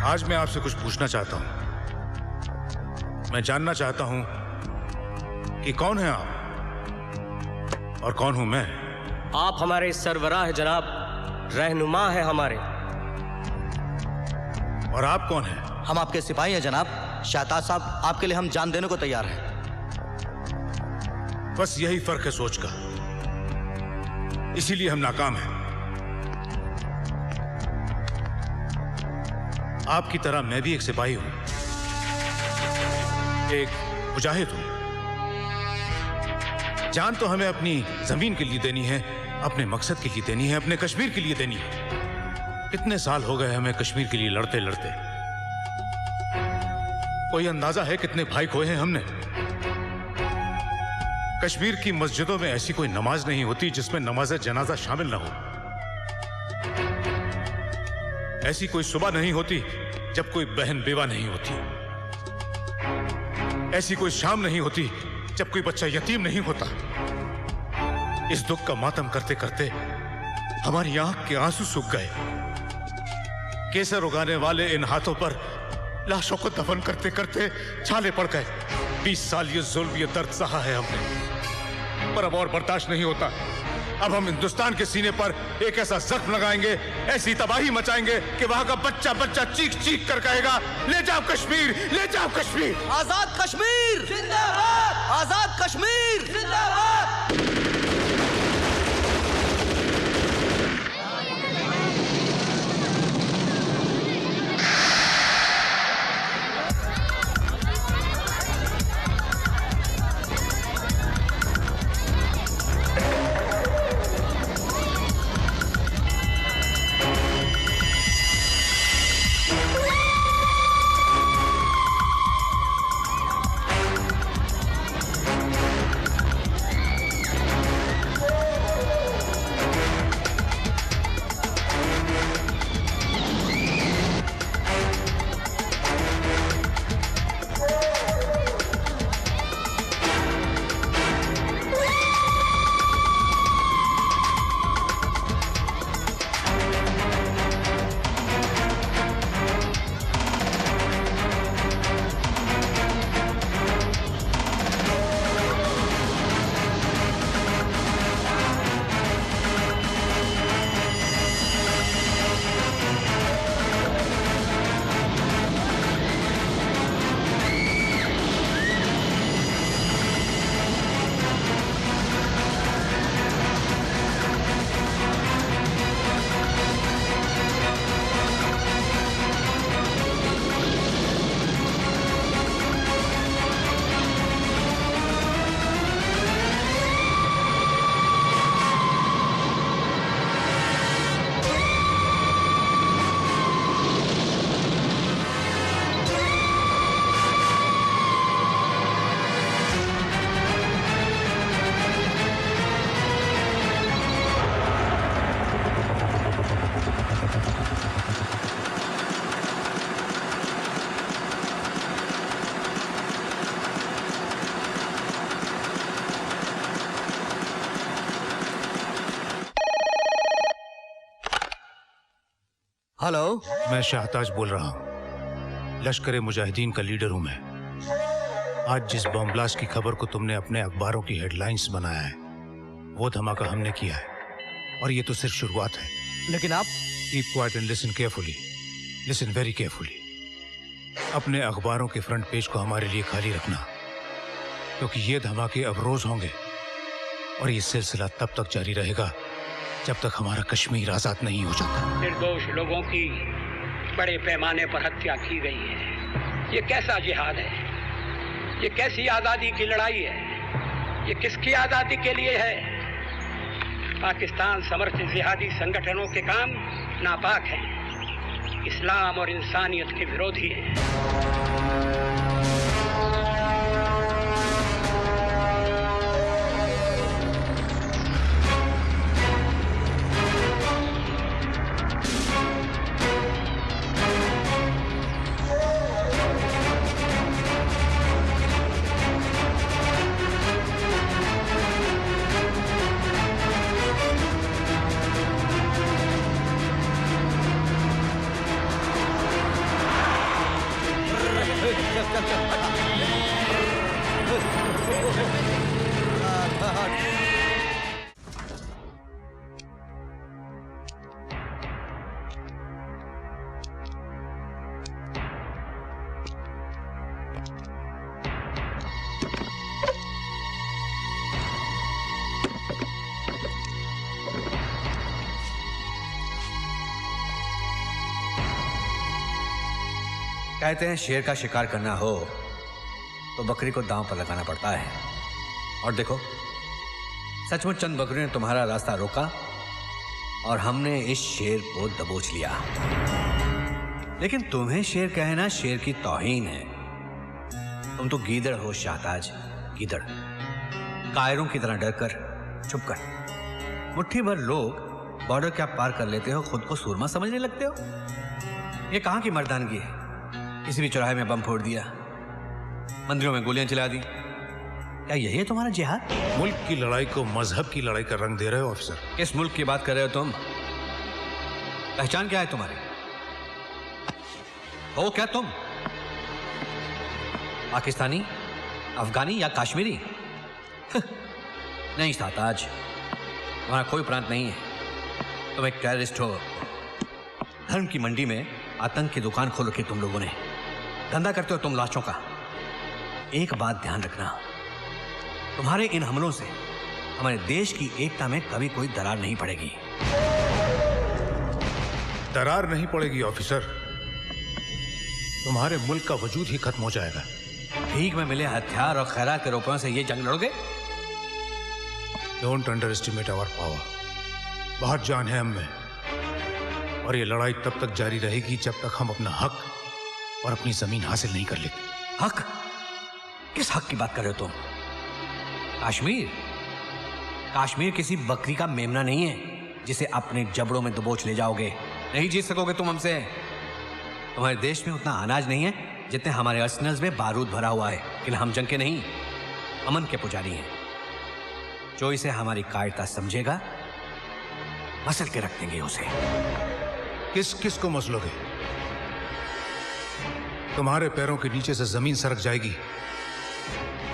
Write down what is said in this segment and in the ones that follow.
आज मैं आपसे कुछ पूछना चाहता हूं। मैं जानना चाहता हूं कि कौन है आप और कौन हूं मैं। आप हमारे सरवराह है जनाब, रहनुमा है हमारे। और आप कौन हैं? हम आपके सिपाही हैं जनाब। शाहताज साहब, आपके लिए हम जान देने को तैयार हैं। बस यही फर्क है सोच का, इसीलिए हम नाकाम हैं। आपकी तरह मैं भी एक सिपाही हूं, एक मुजाहिद हूं। जान तो हमें अपनी जमीन के लिए देनी है, अपने मकसद के लिए देनी है, अपने कश्मीर के लिए देनी है। कितने साल हो गए हमें कश्मीर के लिए लड़ते लड़ते। कोई अंदाजा है कितने भाई खोए हैं हमने? कश्मीर की मस्जिदों में ऐसी कोई नमाज नहीं होती जिसमें नमाज जनाजा शामिल ना हो। ऐसी कोई सुबह नहीं होती जब कोई बहन बेवा नहीं होती। ऐसी कोई शाम नहीं होती जब कोई बच्चा यतीम नहीं होता। इस दुख का मातम करते करते हमारी आंख के आंसू सूख गए। केसर उगाने वाले इन हाथों पर लाशों को दफन करते करते छाले पड़ गए। 20 साल ये जुल्म, ये दर्द सहा है हमने, पर अब और बर्दाश्त नहीं होता। अब हम हिंदुस्तान के सीने पर एक ऐसा जख्म लगाएंगे, ऐसी तबाही मचाएंगे कि वहां का बच्चा बच्चा चीख चीख कर कहेगा, ले जाओ कश्मीर, ले जाओ कश्मीर। आजाद कश्मीर जिंदाबाद, आजाद कश्मीर जिंदाबाद। हेलो, मैं शाहताज बोल रहा हूं। लश्कर मुजाहिदीन का लीडर हूं मैं। आज जिस बॉम्ब ब्लास्ट की खबर को तुमने अपने अखबारों की हेडलाइंस बनाया है, वो धमाका हमने किया है, और ये तो सिर्फ शुरुआत है। लेकिन आप keep quiet and listen carefully, listen very carefully. अपने अखबारों के फ्रंट पेज को हमारे लिए खाली रखना, क्योंकि ये धमाके अब रोज होंगे, और ये सिलसिला तब तक जारी रहेगा जब तक हमारा कश्मीर आजाद नहीं हो जाता। निर्दोष लोगों की बड़े पैमाने पर हत्या की गई है। ये कैसा जिहाद है? ये कैसी आज़ादी की लड़ाई है? ये किसकी आज़ादी के लिए है? पाकिस्तान समर्थित जिहादी संगठनों के काम नापाक हैं, इस्लाम और इंसानियत के विरोधी हैं। चल कहते हैं शेर का शिकार करना हो तो बकरी को दांव पर लगाना पड़ता है। और देखो, सचमुच चंद बकरियों ने तुम्हारा रास्ता रोका और हमने इस शेर को दबोच लिया। लेकिन तुम्हें शेर कहना शेर की तौहीन है। तुम तो गीदड़ हो शाहताज, गीदड़। कायरों की तरह डरकर छुपकर मुट्ठी भर लोग बॉर्डर क्या पार कर लेते हो, खुद को सूरमा समझने लगते हो। ये कहां की मर्दानगी है? किसी भी चौराहे में बम फोड़ दिया, मंदिरों में गोलियां चला दी। क्या यही है तुम्हारा जिहाद? मुल्क की लड़ाई को मजहब की लड़ाई का रंग दे रहे हो ऑफिसर। किस मुल्क की बात कर रहे हो तुम? पहचान क्या है तुम्हारी? हो क्या तुम? पाकिस्तानी, अफगानी या कश्मीरी? नहीं शाहताज, तुम्हारा कोई प्रांत नहीं है। तुम एक टेररिस्ट हो। धर्म की मंडी में आतंक की दुकान खोल रखी तुम लोगों ने। धंधा करते हो तुम लाशों का। एक बात ध्यान रखना, तुम्हारे इन हमलों से हमारे देश की एकता में कभी कोई दरार नहीं पड़ेगी। दरार नहीं पड़ेगी ऑफिसर, तुम्हारे मुल्क का वजूद ही खत्म हो जाएगा। भीख में मिले हथियार और खैरात के रुपयों से ये जंग लड़ोगे? Don't underestimate our power. बहुत जान है हम में, और ये लड़ाई तब तक जारी रहेगी जब तक हम अपना हक और अपनी जमीन हासिल नहीं कर लेते। हक? किस हक की बात कर रहे हो तुम? कश्मीर? कश्मीर किसी बकरी का मेमना नहीं है जिसे अपने जबड़ों में दबोच ले जाओगे। नहीं जीत सकोगे तुम हमसे। तुम्हारे देश में उतना अनाज नहीं है जितने हमारे अर्सेनल्स में बारूद भरा हुआ है। लेकिन हम जंग के नहीं, अमन के पुजारी हैं। जो इसे हमारी कायरता समझेगा, मसल के रख देंगे उसे। किस किस को मसलोगे? तुम्हारे पैरों के नीचे से जमीन सरक जाएगी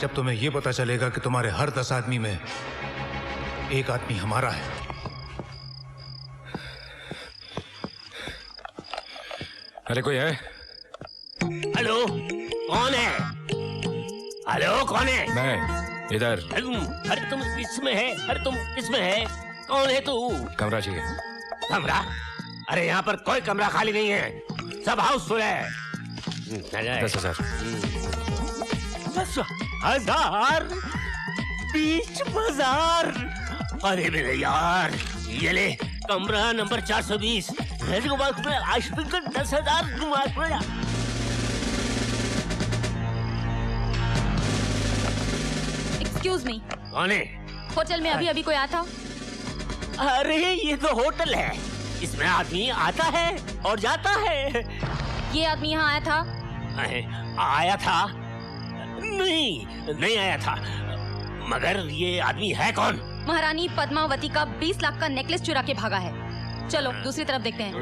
जब तुम्हें यह पता चलेगा कि तुम्हारे हर 10 आदमी में एक आदमी हमारा है। अरे कोई है? हेलो, कौन है? हेलो, कौन है? मैं इधर। अरे तुम किसमें है? अरे तुम किसमें है? कौन है तू? कमरा चाहिए। कमरा? अरे यहाँ पर कोई कमरा खाली नहीं है, सब हाउसफुल है। 10,000। 10,000? बीच बाजार? अरे मेरे यार, ये ले कमरा नंबर 420। 10,000। एक्सक्यूज मी, कौन है? होटल में अभी अभी कोई आया था? अरे ये तो होटल है, इसमें आदमी आता है और जाता है। ये आदमी यहाँ आया था? आया था? नहीं आया था। मगर ये आदमी है कौन? महारानी पद्मावती का 20 लाख का नेकलेस चुरा के भागा है। चलो दूसरी तरफ देखते हैं।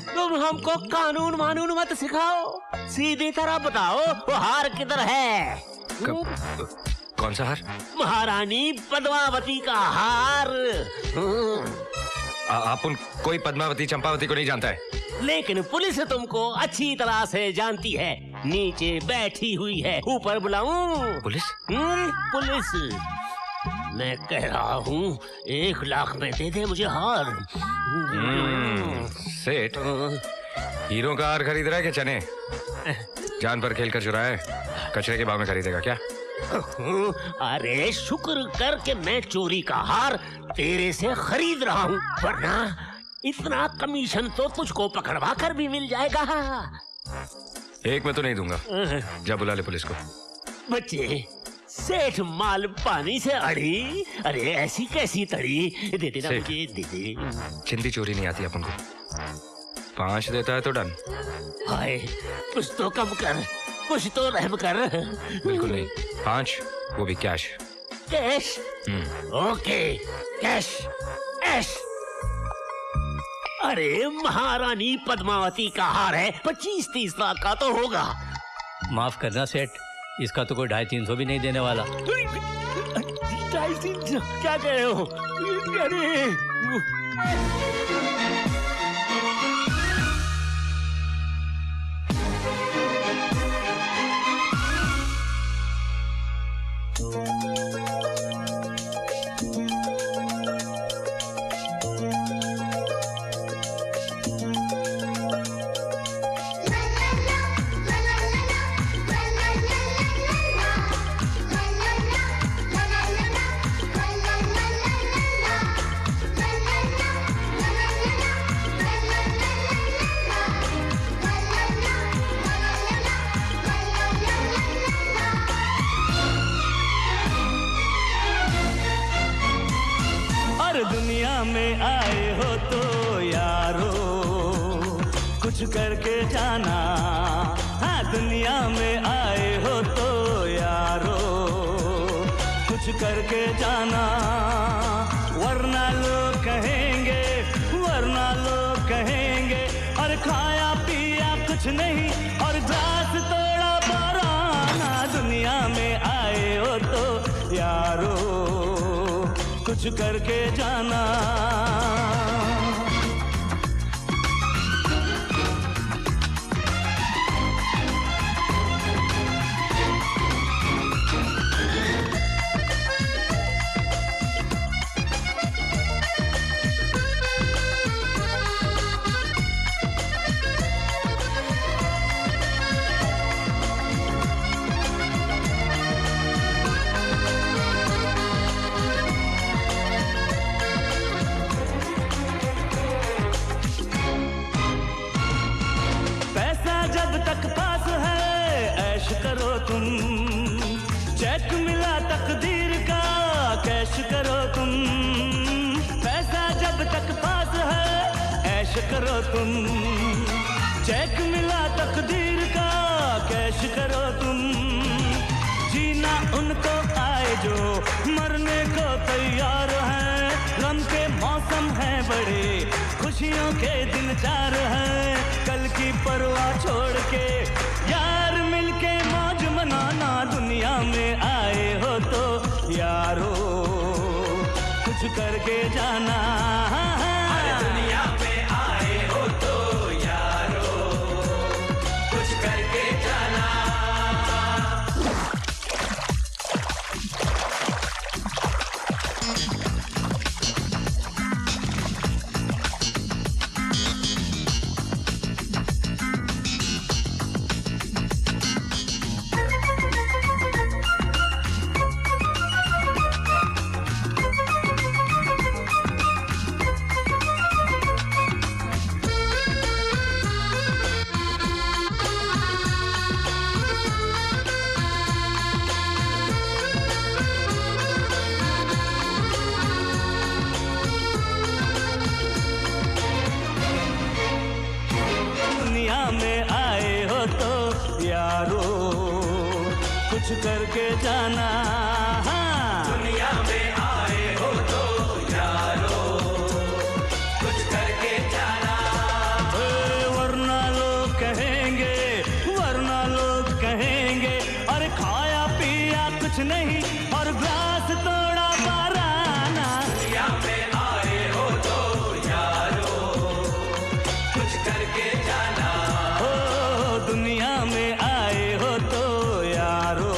तुम हमको कानून मानून मत सिखाओ, सीधी तरह बताओ वो हार किधर है? कौन सा हार? महारानी पद्मावती का हार। आप कोई पद्मावती चंपावती को नहीं जानता है? लेकिन पुलिस तुमको अच्छी तरह से जानती है। नीचे बैठी हुई है, ऊपर बुलाऊं? पुलिस? पुलिस? मैं कह रहा हूँ 1 लाख में दे दे मुझे हार। सेठ, हीरो का हार खरीद रहा है कि चने? जान पर खेल कर चुराया है, कचरे के भाव में खरीदेगा क्या? अरे शुक्र कर के मैं चोरी का हार तेरे से खरीद रहा हूँ, वरना इतना कमीशन तो तुझको पकड़वा कर भी मिल जाएगा। एक में तो नहीं दूंगा। जा बुला ले पुलिस को। बच्चे, सेठ माल पानी से अड़ी, अरे ऐसी कैसी तड़ी? दे देना मुझे, दे दे। चिंदी चोरी नहीं आती अपन को। 5 देता है तो डन। हाय, कुछ तो कम कर, कुछ तो रहम कर। बिल्कुल नहीं, 5, वो भी cash. Cash? Okay, cash, cash. अरे महारानी पद्मावती का हार है, 25-30 लाख का तो होगा। माफ करना सेठ, इसका तो कोई 250-300 भी नहीं देने वाला। 250 क्या कह रहे हो? अरे दुनिया में आए हो तो यारो कुछ करके जाना। हाँ, दुनिया में आए हो तो यारो कुछ करके जाना, वरना लोग कहेंगे और खाया पिया कुछ नहीं और ग्लास तोड़ा पराना। दुनिया में आए हो तो यारो कुछ करके जाना। करो तुम, चेक मिला तकदीर का कैश करो तुम। पैसा जब तक पास है ऐश करो तुम, चेक मिला तकदीर का कैश करो तुम। जीना उनको आए जो मरने को तैयार हैं, गम के मौसम हैं बड़े, खुशियों के दिन 4 हैं। कल की परवाह छोड़ के यार मिलके मौज मनाना। दुनिया में आए हो तो यारो कुछ करके जाना। दुनिया में आए हो तो यारो कुछ करके जाना। कुछ करके जाना। दुनिया में आए हो तो यारो कुछ करके जाना। वरना लोग कहेंगे और खाया पिया कुछ नहीं और ग्लास तोड़ा बाराना। दुनिया में आए हो तो यारो कुछ करके जाना। ओ दुनिया में आए हो तो यारो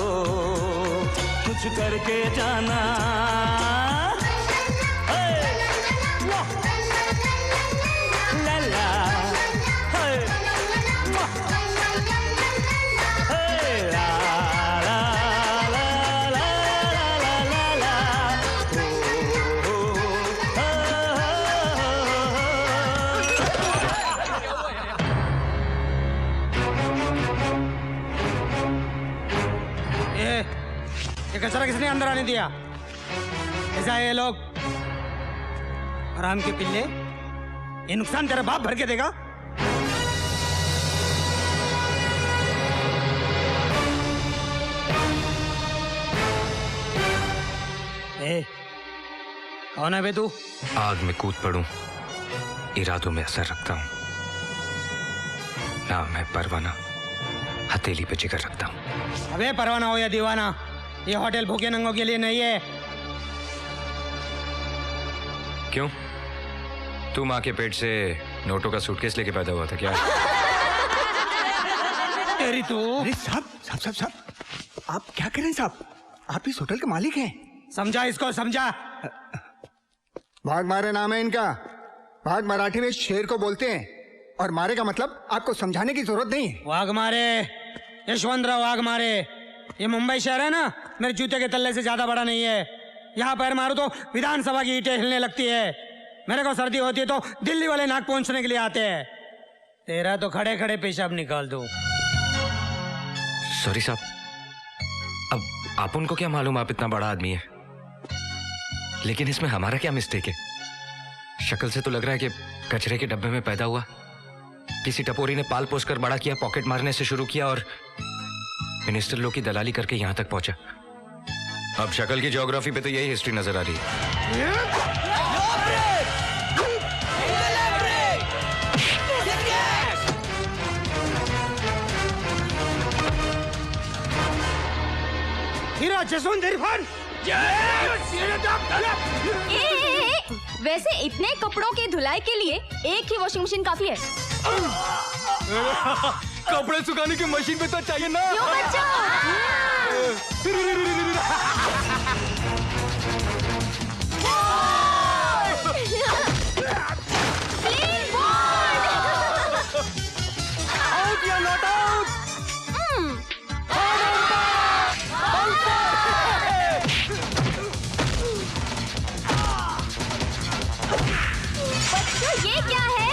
कुछ करके जाना। कचरा किसने अंदर आने दिया? ऐसा है ये लोग हराम के पिल्ले, ये नुकसान तेरा बाप भर के देगा। कौन है बे तू? आग में कूद पड़ूं इरादों में असर रखता हूं। नाम है परवाना, हथेली पे जिगर रखता हूँ। अबे परवाना हो या दीवाना, ये होटल भूखे नंगों के लिए नहीं है। क्यों? तू माँ के पेट से नोटों का सूटकेस लेके पैदा हुआ था क्या? तेरी तू। अरे साहब साहब साहब साहब, आप क्या कर रहे हैं साहब? आप इस होटल के मालिक हैं। समझा इसको, समझा। भाग मारे नाम है इनका। भाग मराठी में शेर को बोलते हैं, और मारे का मतलब आपको समझाने की जरूरत नहीं है। वाघ मारे, यशवंतराव वाघ मारे। ये मुंबई शहर है ना, मेरे जूते के तल्ले से ज्यादा बड़ा नहीं है। यहाँ पैर मारो तो विधानसभा की ईंटें हिलने लगती है। मेरे को सर्दी होती है तो दिल्ली वाले नाक पहुंचने के लिए आते हैं। तेरा तो खड़े खड़े पेशाब निकाल दूं। सॉरी साहब, अब आप उनको क्या मालूम आप इतना बड़ा आदमी है, लेकिन इसमें हमारा क्या मिस्टेक है? शक्ल से तो लग रहा है कि कचरे के डब्बे में पैदा हुआ। किसी टपोरी ने पाल पोस कर बड़ा किया, पॉकेट मारने से शुरू किया और मिनिस्टर लोग की दलाली करके यहां तक पहुंचा। अब शक्ल की ज्योग्राफी पे तो यही हिस्ट्री नजर आ रही है। हीरा जसवंत इरफान। वैसे इतने कपड़ों की धुलाई के लिए एक ही वॉशिंग मशीन काफी है। कपड़े सुखाने की मशीन पे तो चाहिए ना। क्यों बच्चा? आउट या नॉट आउट? बच्चों ये क्या है?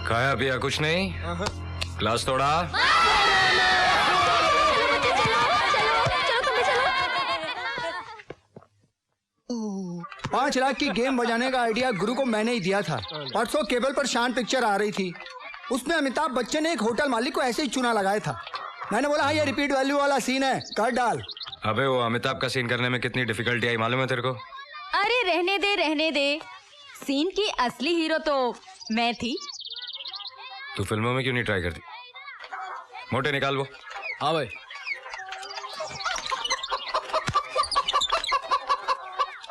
खाया पिया कुछ नहीं? क्लास तोड़ा? चलो 5 लाख की गेम बजाने का आइडिया गुरु को मैंने ही दिया था। परसों केबल पर शान पिक्चर आ रही थी, उसमें अमिताभ बच्चन ने एक होटल मालिक को ऐसे ही चुना लगाया था। मैंने बोला हाँ ये रिपीट वैल्यू वाला सीन है, कर डाल। अबे वो अमिताभ का सीन करने में कितनी डिफिकल्टी आई मालूम है तेरे को? अरे रहने दे रहने दे, सीन की असली हीरो तो मैं थी। तू फिल्मों में क्यों नहीं ट्राई करती? मोटे निकाल वो। हाँ भाई।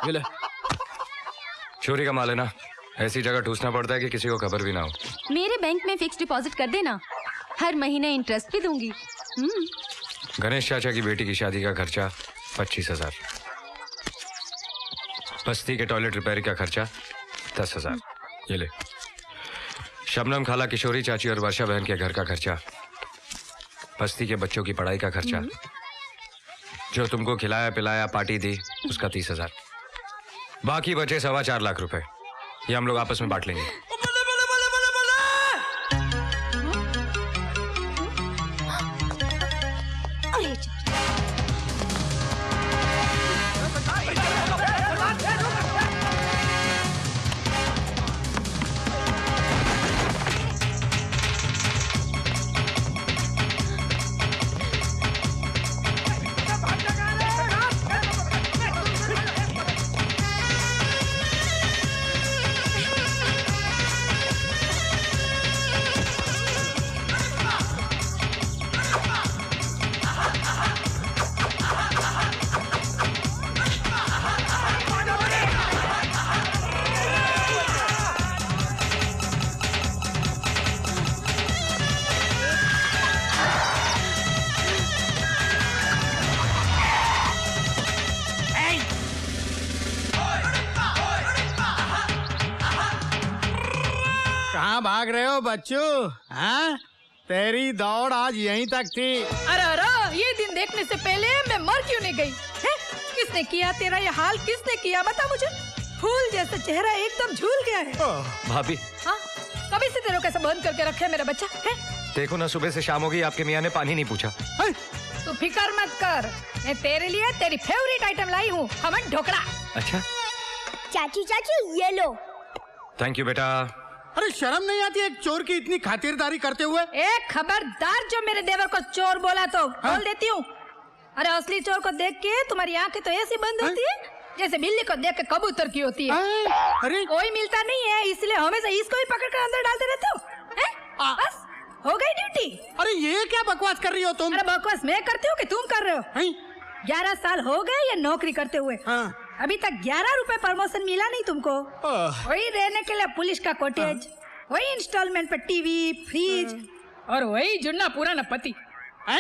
ये ले। चोरी का माल है ना, ऐसी जगह ठूसना पड़ता है कि किसी को खबर भी ना हो। मेरे बैंक में फिक्स डिपॉजिट कर देना, हर महीने इंटरेस्ट भी दूंगी। गणेश चाचा की बेटी की शादी का खर्चा 25,000, बस्ती के टॉयलेट रिपेयर का खर्चा 10,000। ये ले। शबनम खाला, किशोरी चाची और वर्षा बहन के घर का खर्चा, बस्ती के बच्चों की पढ़ाई का खर्चा, जो तुमको खिलाया पिलाया पार्टी दी उसका 30,000, बाकी बचे 4.25 लाख रुपए। ये हम लोग आपस में बांट लेंगे। भाग रहे हो बच्चू? हाँ, तेरी दौड़ आज यहीं तक थी। अरे ये दिन देखने से पहले मैं मर क्यों नहीं गई है? किसने किया तेरा ये हाल? किसने किया बता मुझे। फूल जैसा चेहरा एकदम झूल गया है। भाभी हाँ, कभी से तेरे को कैसे बंद करके रखे मेरा बच्चा है? देखो ना, सुबह से शाम हो गई, आपके मियाँ ने पानी नहीं पूछा। तू फिकर मत कर, मैं तेरे लिए तेरी फेवरेट आइटम लाई हूँ, खमन ढोकला। अच्छा चाची चाची ये लो। थैंक यू बेटा। अरे शर्म नहीं आती एक चोर की इतनी खातिरदारी करते हुए? एक खबरदार जो मेरे देवर को चोर बोला तो बोल देती हूँ। अरे असली चोर को देख के तुम्हारी आंखें तो ऐसी बंद होती है जैसे बिल्ली को देख के कबूतर की होती है। अरे कोई मिलता नहीं है इसलिए हमेशा इसको ही पकड़ कर अंदर डालते रहते हो। बस हो गई ड्यूटी। अरे ये क्या बकवास कर रही हो तुम? अरे बकवास मैं करती हूँ कि तुम कर रहे हो? 11 साल हो गए ये नौकरी करते हुए। अभी तक 11 रुपए प्रमोशन मिला नहीं तुमको। वही रहने के लिए पुलिस का कॉटेज, वही इंस्टॉलमेंट पे टीवी, फ्रिज और वही जुन्ना पुराना पति।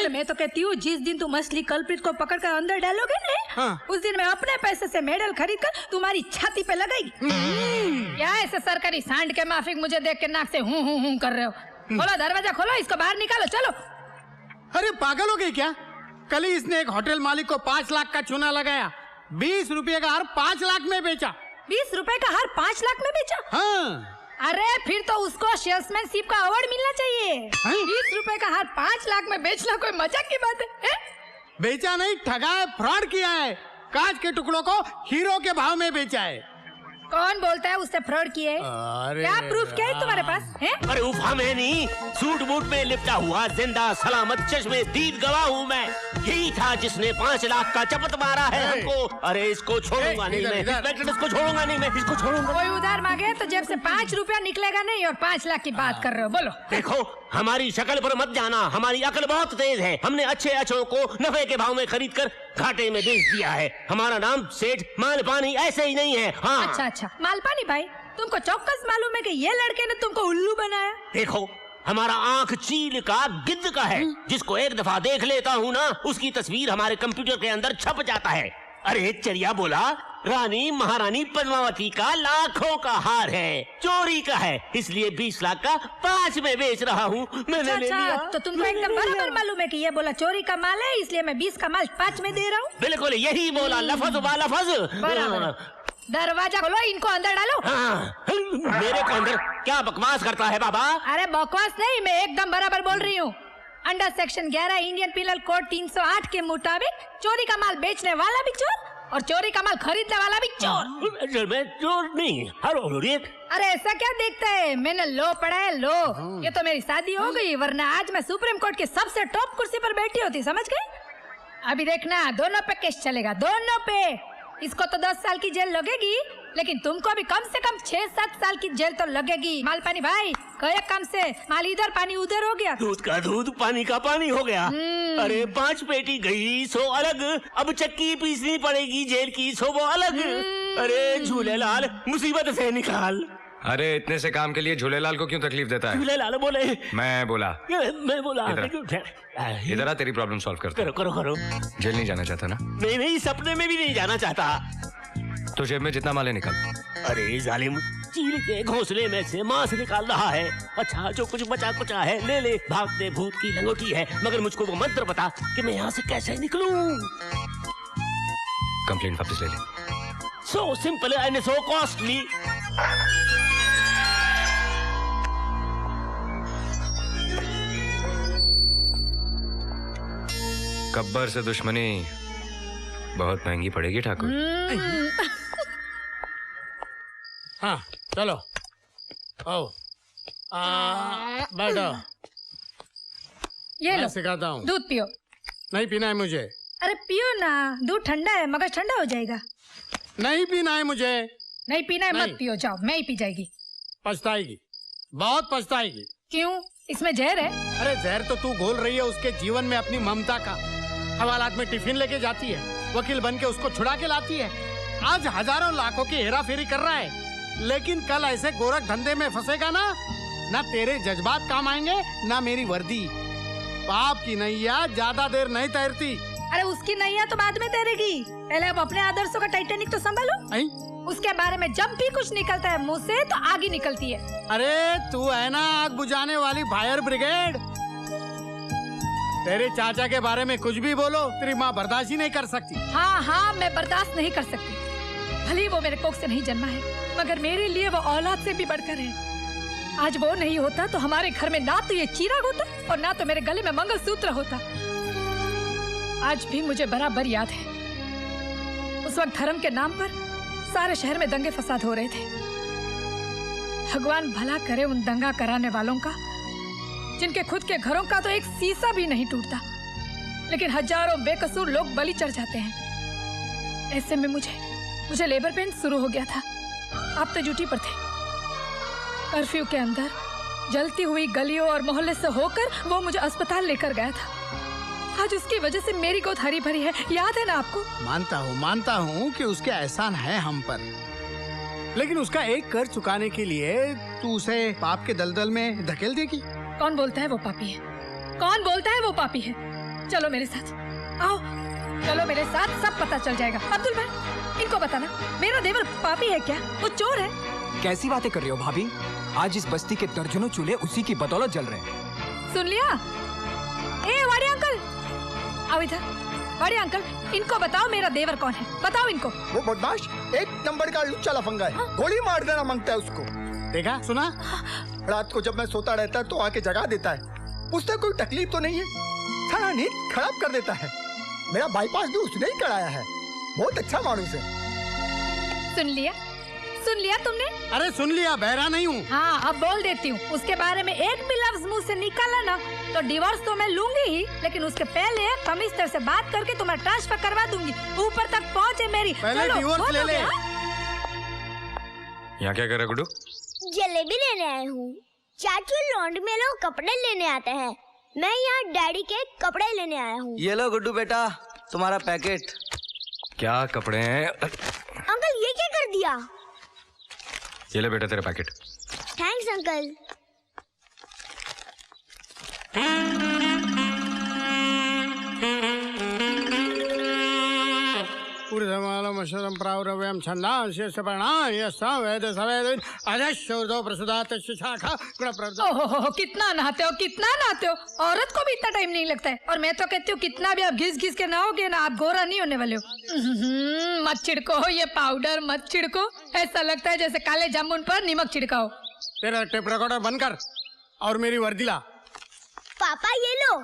मैं तो कहती हूँ जिस दिन तुम असली कल्प्रिट को पकड़ कर अंदर डालोगे ना, उस दिन मैं अपने पैसे से मेडल खरीद कर तुम्हारी छाती पे लगाएगी। क्या ऐसे सरकारी सांड के माफिक मुझे देख के नाक से हूँ कर रहे हो? खोलो दरवाजा, खोलो, इसको बाहर निकालो, चलो। अरे पागल हो गई क्या? कल ही इसने एक होटल मालिक को 5 लाख का चूना लगाया, 20 रुपये का हार 5 लाख में बेचा। 20 रुपए का हार 5 लाख में बेचा? हाँ। अरे फिर तो उसको सेल्समैनशिप का अवार्ड मिलना चाहिए। 20 रुपए का हार 5 लाख में बेचना कोई मजाक की बात है? बेचा नहीं, ठगा है, फ्रॉड किया है। कांच के टुकड़ों को हीरो के भाव में बेचा है। कौन बोलता है उससे फ्रॉड किए? क्या प्रूफ क्या है तुम्हारे पास है? अरे उफा मैं नहीं, सूट बूट में लिपटा हुआ जिंदा सलामत चश्मे दीद गवाह हूँ मैं। यही था जिसने 5 लाख का चपत मारा है हमको। अरे इसको छोड़ूंगा नहीं मैं, इंस्पेक्टर इसको छोड़ूंगा नहीं मैं, इसको छोड़ूंगा। कोई उधार मांगे तो जेब से 5 रुपया निकलेगा नहीं और 5 लाख की बात कर रहे हो। बोलो। देखो हमारी शक्ल पर मत जाना, हमारी अकल बहुत तेज है। हमने अच्छे अच्छों को नफे के भाव में खरीद कर घाटे में बेच दिया है। हमारा नाम सेठ मालपानी ऐसे ही नहीं है। हाँ अच्छा मालपानी भाई, तुमको चौकस मालूम है कि ये लड़के ने तुमको उल्लू बनाया? देखो हमारा आंख चील का गिद्ध का है। जिसको एक दफा देख लेता हूँ ना, उसकी तस्वीर हमारे कंप्यूटर के अंदर छप जाता है। अरे चरिया बोला, रानी महारानी पद्मावती का लाखों का हार है, चोरी का है, इसलिए 20 लाख का 5 में बेच रहा हूँ। मैंने ले लिया। तो तुमको एकदम बराबर मालूम है कि ये बोला चोरी का माल है, इसलिए मैं 20 का माल 5 में दे रहा हूँ। बिल्कुल यही बोला, लफज बा लफज। दरवाजा खोलो, इनको अंदर डालो। मेरे को अंदर क्या बकवास करता है बाबा? अरे बकवास नहीं, मैं एकदम बराबर बोल रही हूँ। Under section 11 Indian penal code 308 के मुताबिक चोरी का माल बेचने वाला भी चोर और चोरी का माल खरीदने वाला भी चोर। मैं चोर नहीं। अरे ऐसा क्या देखता है, मैंने लो पढ़ा है लो। ये तो मेरी शादी हो गई, वरना आज मैं सुप्रीम कोर्ट की सबसे टॉप कुर्सी पर बैठी होती, समझ गए? अभी देखना दोनों पे केस चलेगा, दोनों पे। इसको तो 10 साल की जेल लगेगी, लेकिन तुमको भी कम से कम 6-7 साल की जेल तो लगेगी। मालपानी भाई, कई काम से माल इधर पानी उधर हो गया। दूध का दूध पानी का पानी हो गया। अरे 5 पेटी गई सो अलग, अब चक्की पीसनी पड़ेगी जेल की सो वो अलग। अरे झूलेलाल मुसीबत से निकाल। अरे इतने से काम के लिए झूलेलाल को क्यों तकलीफ देता है? झूलेलाल बोले। मैं बोला। इधर आ, तेरी प्रॉब्लम सॉल्व करता हूं। करो। जेल नहीं जाना चाहता ना? नहीं सपने में भी नहीं जाना चाहता। तो जेब में जितना माल है निकाल। अरे जालिम, चील के घोंसले में से मांस निकाल रहा है। अच्छा जो कुछ बचा कुचा है ले ले, भागते भूत की लंगोटी है, मगर मुझको वो मंत्र बता कि मैं यहाँ से कैसे निकलूं। कंप्लेंट वापस ले ले। So simple and so costly. Gabbar से दुश्मनी बहुत महंगी पड़ेगी ठाकुर। हाँ चलो आओ, बैठो। ये लो सिखाता हूँ, दूध पियो। नहीं पीना है मुझे। अरे पियो ना, दूध ठंडा है, मगर ठंडा हो जाएगा। नहीं पीना है मुझे। नहीं पीना है नहीं। मत पियो, जाओ, मैं ही पी जाएगी। पछताएगी, बहुत पछताएगी। क्यों, इसमें जहर है? अरे जहर तो तू घोल रही है उसके जीवन में अपनी ममता का। हवालात में टिफिन लेके जाती है, वकील बन के उसको छुड़ा के लाती है। आज हजारों लाखों की हेरा फेरी कर रहा है, लेकिन कल ऐसे गोरख धंधे में फंसेगा ना तेरे जज्बात काम आएंगे ना मेरी वर्दी। पाप की नैया ज्यादा देर नहीं तैरती। अरे उसकी नैया तो बाद में तैरेगी, पहले अब अपने आदर्शों का टाइटेनिक तो संभालो। उसके बारे में जब भी कुछ निकलता है मुंह से तो आग ही निकलती है। अरे तू है ना आग बुझाने वाली फायर ब्रिगेड। तेरे चाचा के बारे में कुछ भी बोलो, तेरी माँ बर्दाश्त ही नहीं कर सकती। हाँ हाँ, मैं बर्दाश्त नहीं कर सकती। भले ही वो मेरे कोख से नहीं जन्मा है, मगर मेरे लिए वो औलाद से भी बढ़कर है। आज वो नहीं होता तो हमारे घर में ना तो ये चिराग होता और ना तो मेरे गले में मंगलसूत्र होता। आज भी मुझे बराबर याद है, उस वक्त धर्म के नाम पर सारे शहर में दंगे फसाद हो रहे थे। भगवान भला करे उन दंगा कराने वालों का, जिनके खुद के घरों का तो एक शीशा भी नहीं टूटता, लेकिन हजारों बेकसूर लोग बलि चढ़ जाते हैं। ऐसे में मुझे लेबर पेन शुरू हो गया था। आप तो ड्यूटी पर थे। कर्फ्यू के अंदर जलती हुई गलियों और मोहल्ले से होकर वो मुझे अस्पताल लेकर गया था। आज उसकी वजह से मेरी गोद हरी भरी है, याद है ना आपको? मानता हूँ कि उसके एहसान है हम पर, लेकिन उसका एक कर्ज चुकाने के लिए तू उसे पाप के दलदल में धकेल देगी। कौन बोलता है वो पापी है? कौन बोलता है वो पापी है? चलो मेरे साथ, आओ चलो मेरे साथ, सब पता चल जाएगा। अब्दुल भाई, इनको बताना मेरा देवर पापी है क्या? वो चोर है? कैसी बातें कर रही हो भाभी? आज इस बस्ती के दर्जनों चूल्हे उसी की बदौलत जल रहे हैं। सुन लिया? ए वाड़ी अंकल, आओ इधर। वाड़ी अंकल, इनको बताओ मेरा देवर कौन है, बताओ इनको। वो बदमाश एक नंबर का लुच्चा लफंगा है। गोली मार देना मांगता है उसको। देखा सुना? रात को जब मैं सोता रहता है तो आके जगा देता है। उससे कोई तकलीफ तो नहीं है, सारा नींद खराब कर देता है। मेरा बाईपास भी उसने ही कराया है। बहुत अच्छा मानुस है। सुन लिया तुमने? अरे सुन लिया, बहरा नहीं हूँ। हाँ, अब बोल देती हूँ। उसके बारे में एक भी लफ्ज मुंह से निकाला ना तो डिवोर्स तो मैं लूंगी ही, लेकिन उसके पहले कमिश्नर से बात करके तुम्हें ट्रांसफर करवा दूंगी। ऊपर तक पहुँचे मेरी। पहले डिवोर्स ले ले। यहाँ क्या कर रहा गुड्डू? जलेबी लेने आए हूँ। चाचू लॉन्ड्री में लोग कपड़े लेने आते हैं, मैं यहाँ डैडी के कपड़े लेने आया हूँ। ये लो गुड्डू बेटा, तुम्हारा पैकेट। क्या कपड़े हैं? अंकल ये क्या कर दिया? ये ले बेटा तेरा पैकेट। Thanks uncle. ऊर्ध्वमालमशरं प्रावरव्यं छन्दांस्य सपर्णायस्तं वेद सवेद अजश्शूर्धो प्रसुदात शाखा गुणप्रद। ओहो, कितना नहाते हो। औरत को भी इतना टाइम नहीं लगता है। और मैं तो कहती हूँ कितना भी आप घिस के नहाओगे ना, आप गोरा नहीं होने वाले हो। मत छिड़को ये पाउडर, मत छिड़को। ऐसा लगता है जैसे काले जामुन पर नमक छिड़काओ। तेरा टेप रिकॉर्डर बंद कर और मेरी वर्दी ला। पापा ये लो।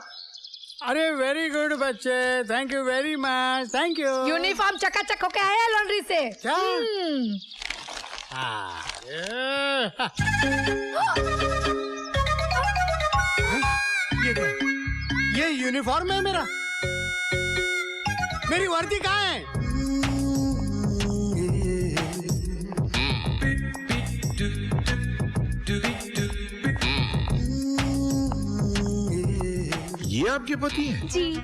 अरे वेरी गुड बच्चे, thank you very much, thank you. Uniform चकाचक होके आया लॉन्ड्री से। क्या? ये यूनिफॉर्म है मेरा। मेरी वर्दी कहाँ है? ये आपके पति हैं? जी।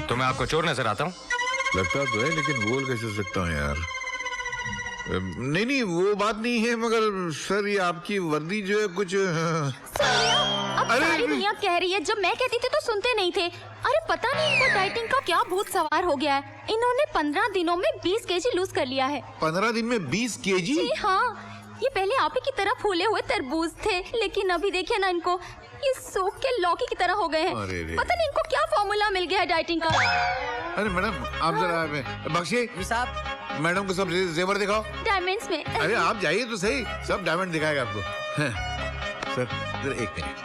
तो मैं आपको चोर नजर आता हूँ? लगता तो है, लेकिन बोल कैसे सकता हूँ यार। नहीं वो बात नहीं है, मगर सर ये आपकी वर्दी जो है कुछ। अब सारी दुनिया कह रही है, जब मैं कहती थी तो सुनते नहीं थे। अरे पता नहीं इनको डाइटिंग का क्या भूत सवार हो गया है। इन्होंने 15 दिनों में 20 केजी लूज कर लिया है। 15 दिन में 20 केजी? जी हाँ, ये पहले आप ही की तरह फूले हुए तरबूज थे, लेकिन अभी देखिए ना इनको, ये सूख के लौकी की तरह हो गए हैं। पता नहीं इनको क्या फॉर्मूला मिल गया है डाइटिंग का। अरे मैडम आप जरा बख्शिए साहब, मैडम को सब जेवर दिखाओ। डायमंड्स में। अरे आप जाइए तो सही, सब डायमंड दिखाएगा आपको। सर जरा एक मिनट।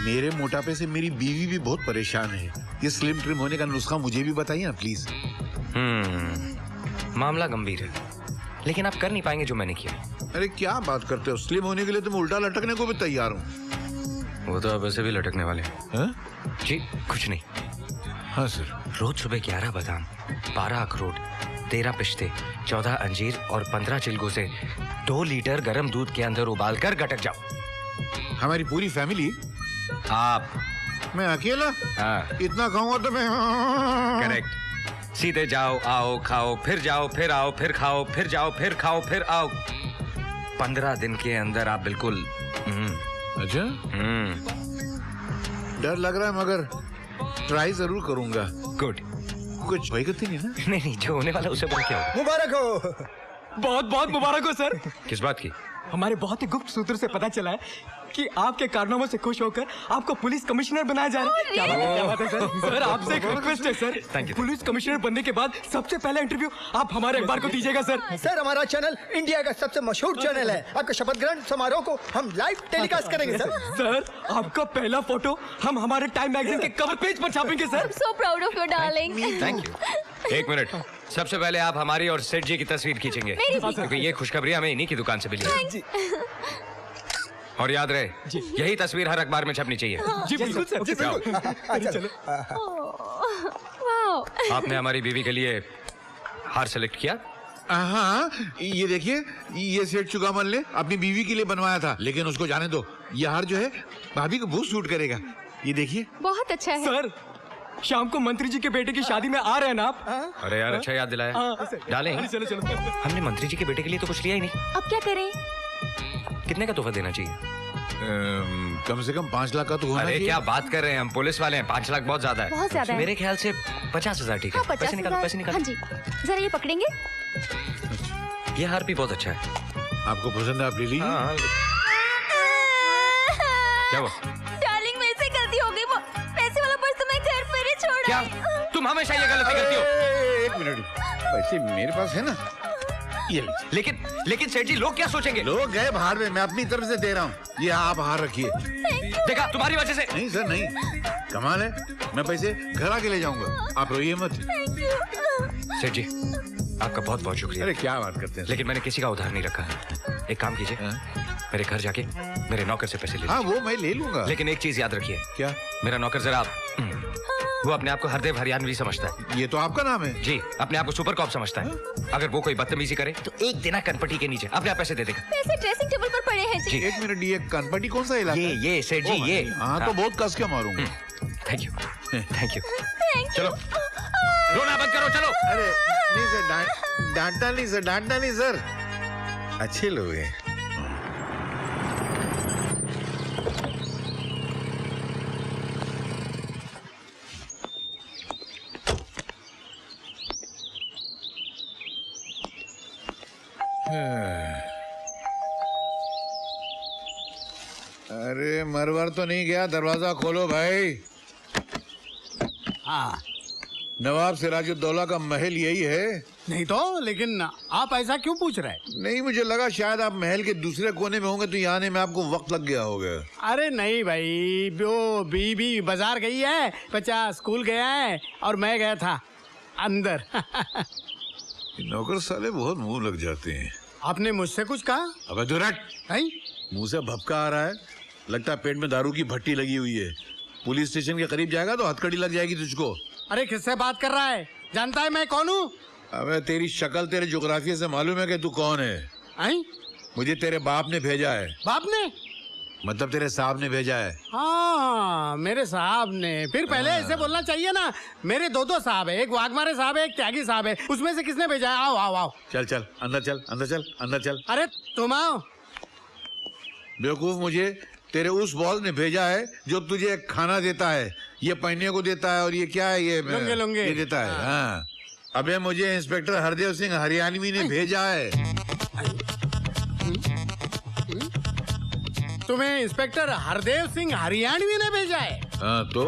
मेरे मोटापे से मेरी बीवी भी बहुत परेशान है। ये स्लिम ट्रिम होने का नुस्खा मुझे भी बताइए ना प्लीज। मामला गंभीर है, लेकिन आप कर नहीं पाएंगे जो मैंने किया। अरे क्या बात करते हो, स्लिम होने के लिए तो मैं उल्टा लटकने को भी तैयार हूँ। वो तो अब वैसे भी लटकने वाले हैं। जी कुछ नहीं। हाँ सर। रोज सुबह 11 बादाम, 12 अखरोट, 13 पिस्ते, 14 अंजीर और 15 चिलगों से 2 लीटर गर्म दूध के अंदर उबाल कर गटक जाओ। हमारी पूरी फैमिली? आप? मैं अकेला? हाँ। इतना खाऊंगा तो मैं। करेक्ट। सीधे जाओ, आओ, खाओ, फिर जाओ, फिर आओ, फिर खाओ, फिर जाओ, फिर खाओ, फिर आओ। 15 दिन के अंदर आप बिल्कुल। अच्छा। डर लग रहा है, मगर ट्राई जरूर करूंगा। गुड। कुछ भाई नहीं ना? नहीं, जो होने वाला उसे बोल क्या हो। मुबारक हो। बहुत बहुत मुबारक हो सर। किस बात की? हमारे बहुत ही गुप्त सूत्र से पता चला है कि आपके कारनामों से खुश होकर आपको पुलिस कमिश्नर बनाया जा रहा है। क्या बात है सर। सर आपसे एक रिक्वेस्ट है सर, पुलिस कमिश्नर बनने के बाद सबसे पहला इंटरव्यू आप हमारे अखबार को दीजिएगा सर। सर हमारा चैनल इंडिया का सबसे मशहूर चैनल है। आपके शपथ ग्रहण समारोह को हम लाइव टेलीकास्ट करेंगे सर। सर आपका पहला फोटो हम हमारे टाइम मैगजीन के कवर पेज पर छापेंगे sir. So proud of you, darling. Thank you. एक मिनट, सबसे पहले आप हमारी और सेठ जी की तस्वीर खींचेंगे, क्योंकि ये खुशखबरी हमें इन्हीं की दुकान से मिली है। और याद रहे, यही तस्वीर हर अखबार में छपनी चाहिए। जी बिल्कुल सर, जी बिल्कुल। वाह। आपने हमारी बीवी के लिए हार सेलेक्ट किया? हाँ, ये देखिए, ये सेठ चुकामल ने अपनी बीवी के लिए बनवाया था, लेकिन उसको जाने दो, ये हार जो है भाभी को बहुत सूट करेगा। ये देखिए। बहुत अच्छा है सर। शाम को मंत्री जी के बेटे की शादी में आ रहे हैं ना आप? अरे यार अच्छा याद दिलाया। डालें। चलो चलो। हमने मंत्री जी के बेटे के लिए तो कुछ लिया ही नहीं। अब क्या करें? कितने का तोहफा देना चाहिए? कम से कम 5 लाख का तो होना अरे चाहिए। क्या बात कर रहे हैं, हम पुलिस वाले हैं, 5 लाख बहुत ज्यादा है। बहुत ज्यादा है। मेरे ख्याल से 50,000 ठीक है। हाँ, पैसे निकालो, पैसे निकालो। हाँ जी, जरा ये पकड़ेंगे। ये हार भी बहुत अच्छा है। आपको पसंद है, आप ले लीजिए। हाँ। क्या हुआ? डार्लिंग मेरे से गलती हो गई, वो पैसे वाला पर्स तो मैं घर पर ही छोड़ा। क्या? तुम हमेशा ये गलती करती हो। एक मिनट, पैसे मेरे पास है ना, ये लीजिए। लेकिन सेठ जी लोग क्या सोचेंगे? लोग गए बाहर में, मैं अपनी तरफ से दे रहा हूँ, ये आप हार रखिए। देखा, तुम्हारी वजह से। नहीं सर नहीं, कमाल है, मैं पैसे घर आके ले जाऊंगा, आप रोइए मत। सेठ जी आपका बहुत बहुत शुक्रिया। अरे क्या बात करते हैं, लेकिन मैंने किसी का उधार नहीं रखा। एक काम कीजिए, मेरे घर जाके मेरे नौकर से पैसे ले लीजिए। हाँ वो मैं ले लूंगा, लेकिन एक चीज याद रखिए। क्या? मेरा नौकर जरा वो अपने आप को हरदेव हरियाणवी समझता है। ये तो आपका नाम है। जी, अपने आप को सुपर कॉप समझता है। अगर वो कोई बदतमीजी करे तो एक दिन कनपट्टी के नीचे अपने आप पैसे दे देगा। पैसे ड्रेसिंग टेबल पर पड़े हैं जी। एक मिनट, ये कनपट्टी कौन सा इलाका? ये सेठ जी ये। हाँ तो बहुत कस के मारूंगा। Thank you, thank you. चलो रोना बंद करो, चलो। अरे नहीं सर, डांटना नहीं सर, अच्छे लोग हैं। अरे मरवर तो नहीं गया, दरवाजा खोलो भाई। हाँ नवाब सिराजुद्दौला का महल यही है? नहीं तो, लेकिन आप ऐसा क्यों पूछ रहे हैं? नहीं, मुझे लगा शायद आप महल के दूसरे कोने में होंगे तो यहाँ आने में आपको वक्त लग गया होगा। अरे नहीं भाई, वो बीबी बाजार गई है, बच्चा स्कूल गया है और मैं गया था अंदर। नौकर साले बहुत मुंह लग जाते हैं। आपने मुझसे कुछ कहा? अबे दुरट, मुंह से भपका आ रहा है, लगता है पेट में दारू की भट्टी लगी हुई है। पुलिस स्टेशन के करीब जाएगा तो हथकड़ी लग जाएगी तुझको। अरे किससे बात कर रहा है? जानता है मैं कौन हूँ? अबे तेरी शक्ल तेरे ज्योग्राफी से मालूम है कि तू कौन है। आई? मुझे तेरे बाप ने भेजा है। बाप ने? मतलब तेरे साहब ने भेजा है। हाँ मेरे साहब ने। फिर पहले ऐसे बोलना चाहिए ना। मेरे दो साहब है, एक वाघमारे साहब है, एक त्यागी साहब है, उसमें से किसने भेजा है? आओ आओ आओ। चल चल अंदर चल, अंदर चल, अंदर चल। अरे तुम आओ। बेवकूफ, मुझे तेरे उस बॉस ने भेजा है जो तुझे खाना देता है, ये पहनने को देता है, और ये क्या है, ये लुंगे ये देता है। हाँ अबे मुझे इंस्पेक्टर हरदेव सिंह हरियाणवी ने भेजा है। तुम्हें इंस्पेक्टर हरदेव सिंह हरियाणवी ने भेजा है? हाँ तो?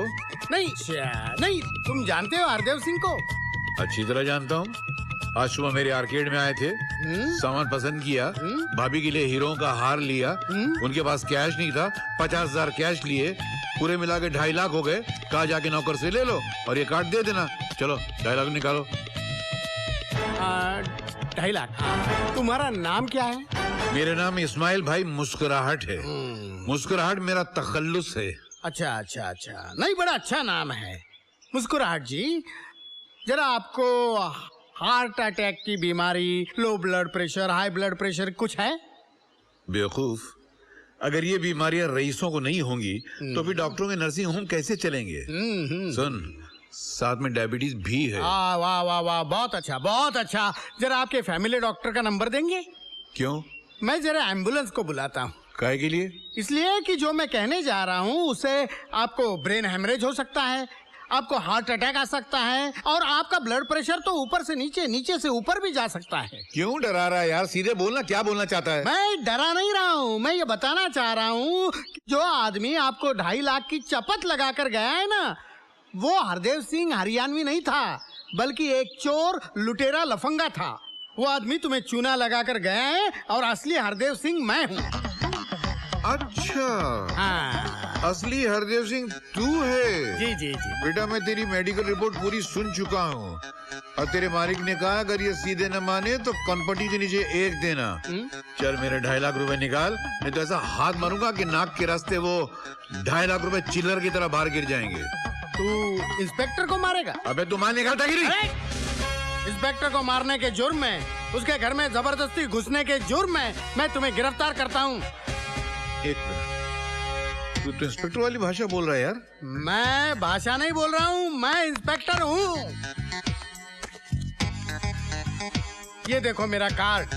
नहीं, तुम जानते हो हरदेव सिंह को? अच्छी तरह जानता हूँ। आज सुबह मेरे आर्केड में आए थे, सामान पसंद किया, भाभी के लिए हीरो का हार लिया, उनके पास कैश नहीं था, 50,000 कैश लिए, पूरे मिला के 2.5 लाख हो गए। कहा जाके नौकर से ले लो और ये कार्ड दे देना। चलो 2.5 लाख निकालो। 2.5 लाख। तुम्हारा नाम क्या है? मेरा नाम इस्माइल भाई मुस्कुराहट है। मुस्कुराहट मेरा तखल्लुस है। अच्छा, नहीं बड़ा अच्छा नाम है मुस्कुराहट जी। जरा आपको हार्ट अटैक की बीमारी, low blood pressure, high blood pressure कुछ है? बेवकूफ, अगर ये बीमारियां रईसों को नहीं होंगी तो फिर डॉक्टरों के नर्सिंग होम कैसे चलेंगे? सुन, साथ में डायबिटीज भी है। वाह वाह वाह, बहुत अच्छा। जरा आपके फैमिली डॉक्टर का नंबर देंगे? क्यों? मैं जरा एम्बुलेंस को बुलाता हूँ। काहे के लिए? इसलिए कि जो मैं कहने जा रहा हूँ उससे आपको ब्रेन हेमरेज हो सकता है, आपको हार्ट अटैक आ सकता है और आपका ब्लड प्रेशर तो ऊपर से नीचे, नीचे से ऊपर भी जा सकता है। क्यों डरा रहा है यार? सीधे बोलना, क्या बोलना चाहता है? मैं डरा नहीं रहा हूँ, मैं ये बताना चाह रहा हूँ जो आदमी आपको 2.5 लाख की चपत लगाकर गया है ना, वो हरदेव सिंह हरियाणवी नहीं था, बल्कि एक चोर लुटेरा लफंगा था। वो आदमी तुम्हें चूना लगाकर गया है और असली हरदेव सिंह मैं हूँ। अच्छा, हाँ। असली हरदेव सिंह तू है? जी जी जी। बेटा मैं तेरी मेडिकल रिपोर्ट पूरी सुन चुका हूँ और तेरे मालिक ने कहा अगर ये सीधे न माने तो कनपटी के नीचे 1 देना। चल मेरे 2.5 लाख रुपए निकाल, नहीं तो ऐसा हाथ मारूंगा कि नाक के रास्ते वो 2.5 लाख रुपए चिल्लर की तरह बाहर गिर जाएंगे। तू इंस्पेक्टर को मारेगा? अबे तू मार निकालता गिरी। इंस्पेक्टर को मारने के जुर्म में, उसके घर में जबरदस्ती घुसने के जुर्म में मैं तुम्हें गिरफ्तार करता हूँ। एक मिनट, तू तो इंस्पेक्टर वाली भाषा बोल रहा है यार। मैं भाषा नहीं बोल रहा हूँ, मैं इंस्पेक्टर हूँ। ये देखो मेरा कार्ड।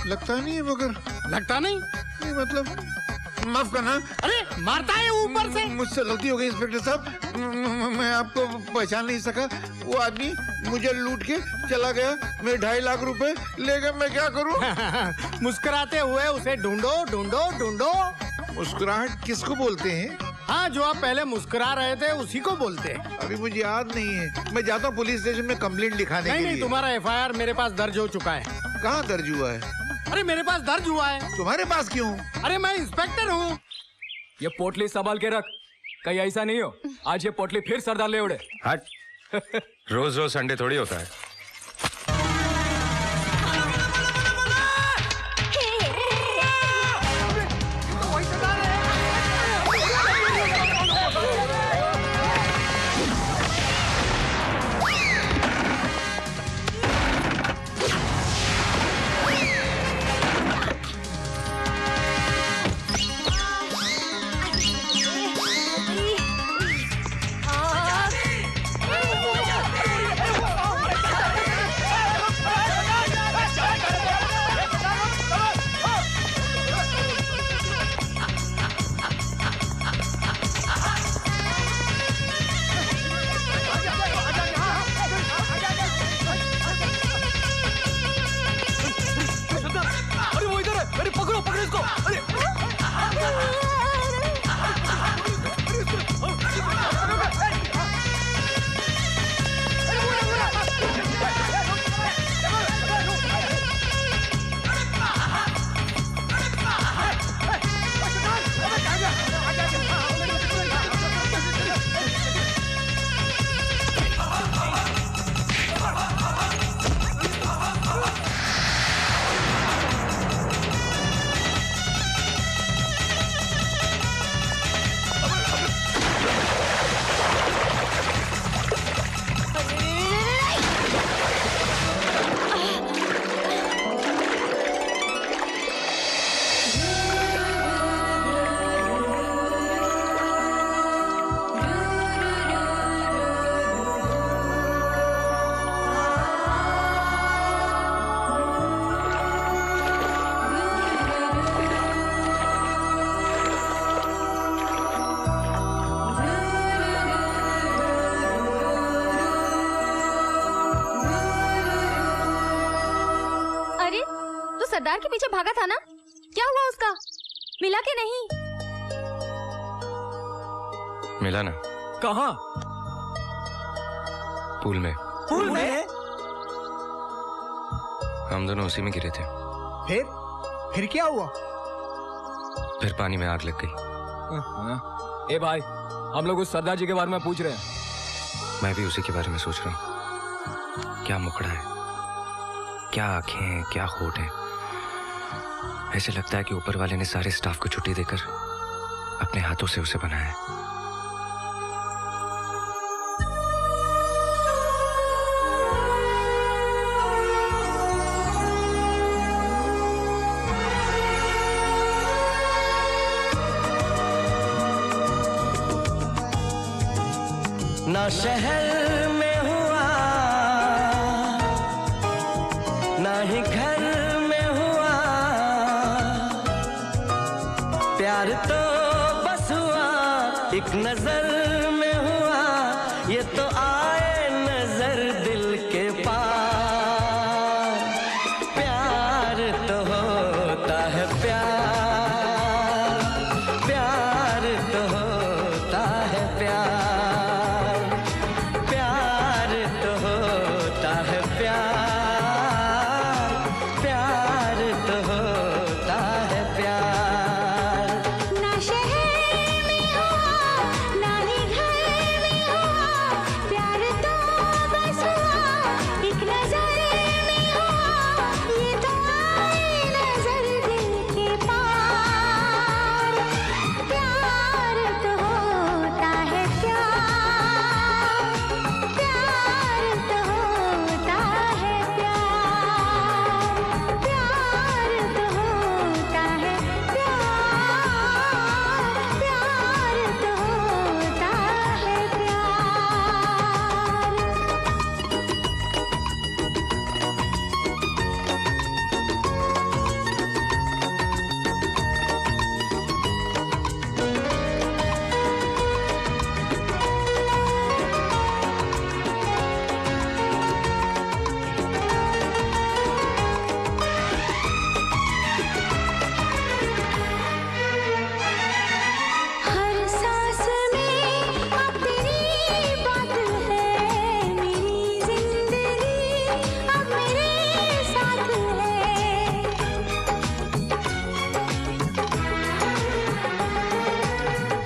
लगता नहीं है मगर। लगता नहीं? मतलब माफ करना। अरे मारता है ऊपर से। मुझसे गलती हो गई इंस्पेक्टर साहब, मैं आपको पहचान नहीं सका। वो आदमी मुझे लूट के चला गया, मेरे 2.5 लाख रुपए ले गया, मैं क्या करूं? मुस्कुराते हुए उसे ढूंढो ढूंढो ढूंढो। मुस्कुराहट किसको बोलते हैं? हाँ, जो आप पहले मुस्कुरा रहे थे उसी को बोलते हैं। अभी मुझे याद नहीं है, मैं जाता हूँ पुलिस स्टेशन में कंप्लेंट लिखाने के लिए। नहीं, तुम्हारा FIR मेरे पास दर्ज हो चुका है। कहाँ दर्ज हुआ है? अरे मेरे पास दर्ज हुआ है। तुम्हारे पास क्यों? अरे मैं इंस्पेक्टर हूँ। ये पोटली संभाल के रख, कहीं ऐसा नहीं हो आज ये पोटली फिर सरदार ले उड़े। हट। रोज रोज संडे थोड़ी होता है। सरदार के पीछे भागा था ना, क्या हुआ उसका? मिला के नहीं? मिला ना। कहाँ? पूल में। पूल में? हम दोनों उसी में गिरे थे। फिर क्या हुआ? फिर पानी में आग लग गई। ए भाई, हम लोग उस सरदार जी के बारे में पूछ रहे हैं। मैं भी उसी के बारे में सोच रहा हूँ। क्या मुखड़ा है, क्या आंखें हैं, क्या होठ है। ऐसे लगता है कि ऊपर वाले ने सारे स्टाफ को छुट्टी देकर अपने हाथों से उसे बनाया है। ना शहर में हुआ, ना ही घर में हुआ, प्यार तो बस हुआ नजर में हुआ ये तो आए नजर दिल के पार। प्यार तो होता है प्यार, प्यार तो होता है प्यार, प्यार तो होता है प्यार, प्यार तो होता है प्यार। ना शहर में हुआ ना ही घर में हुआ, प्यार तो बस हुआ एक नजर में हुआ, ये तो आए नजर दिल के पार। प्यार तो होता है प्यार, प्यार तो होता है प्यार, प्यार तो होता है प्यार, प्यार तो होता है हर सांस में अब तेरी बात है, मेरी जिंदगी अब मेरे साथ है।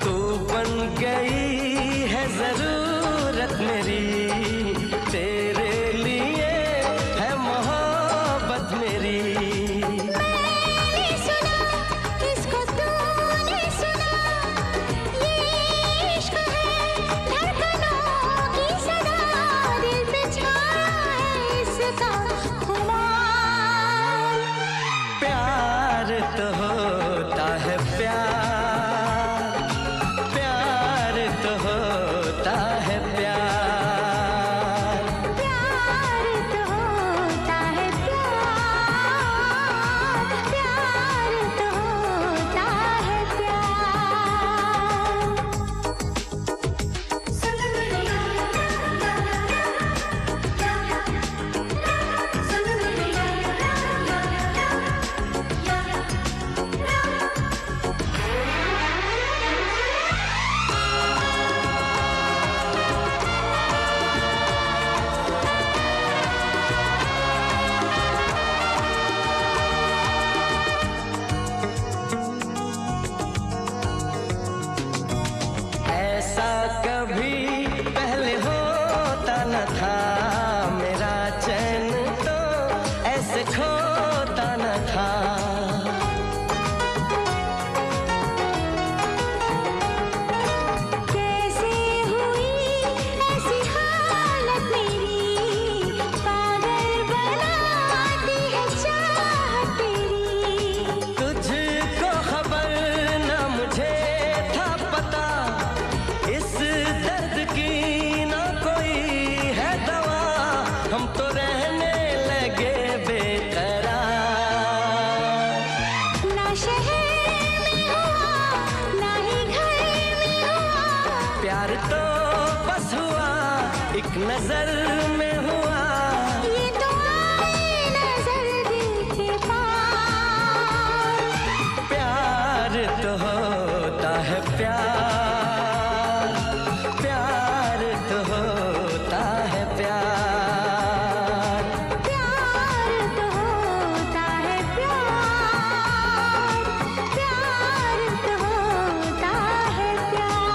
तू बन गई है जरूरत मेरी, तेरे लिए है मोहब्बत मेरी। मैंने सुना इसको तूने सुना, ये इश्क है धड़कनों की सदा, दिल पे छाया है इसका खुमार। प्यार तो होता है प्यार, प्यार तो होता है प्यार, प्यार तो होता है प्यार, प्यार तो होता है ऐसा कभी पहले होता न था, मेरा चैन तो ऐसे खोता न था। कैसे हुई ऐसी हालत मेरी, पागल बनाती है चाहत तेरी। तुझको खबर न मुझे था पता, इस दर्द की न कोई है दवा, हम तो रहने लगे बेकरार। ना शहर में हुआ ना ही घर में हुआ, प्यार तो बस हुआ एक नजर में हुआ, ये तो आए नजर दिल के पार। प्यार तो होता है प्यार, प्यार तो होता है प्यार, प्यार तो होता है प्यार, प्यार तो होता है प्यार।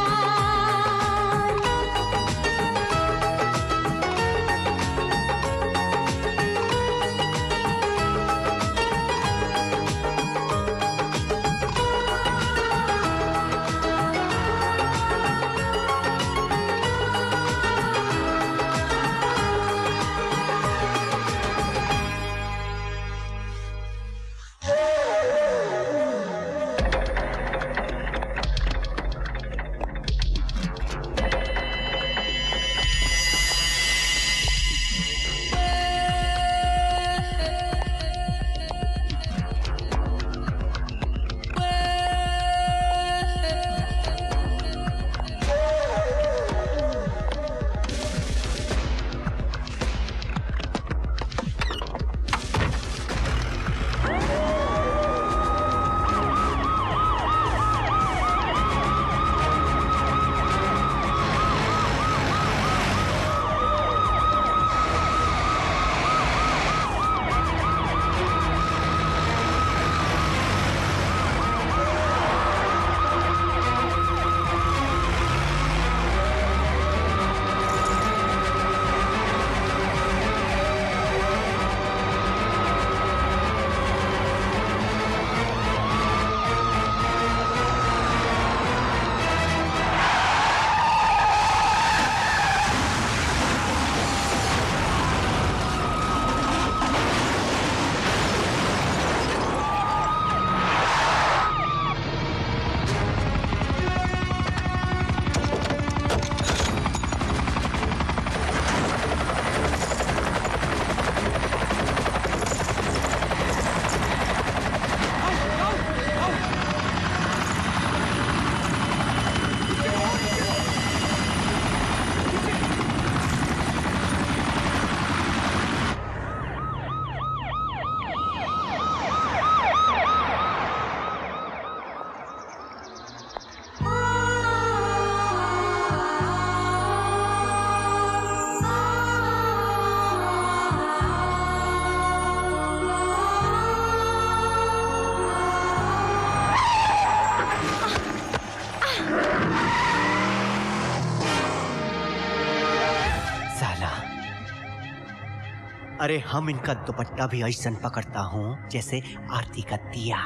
अरे हम इनका दुपट्टा भी ऐसन पकड़ता हूँ जैसे आरती का दिया।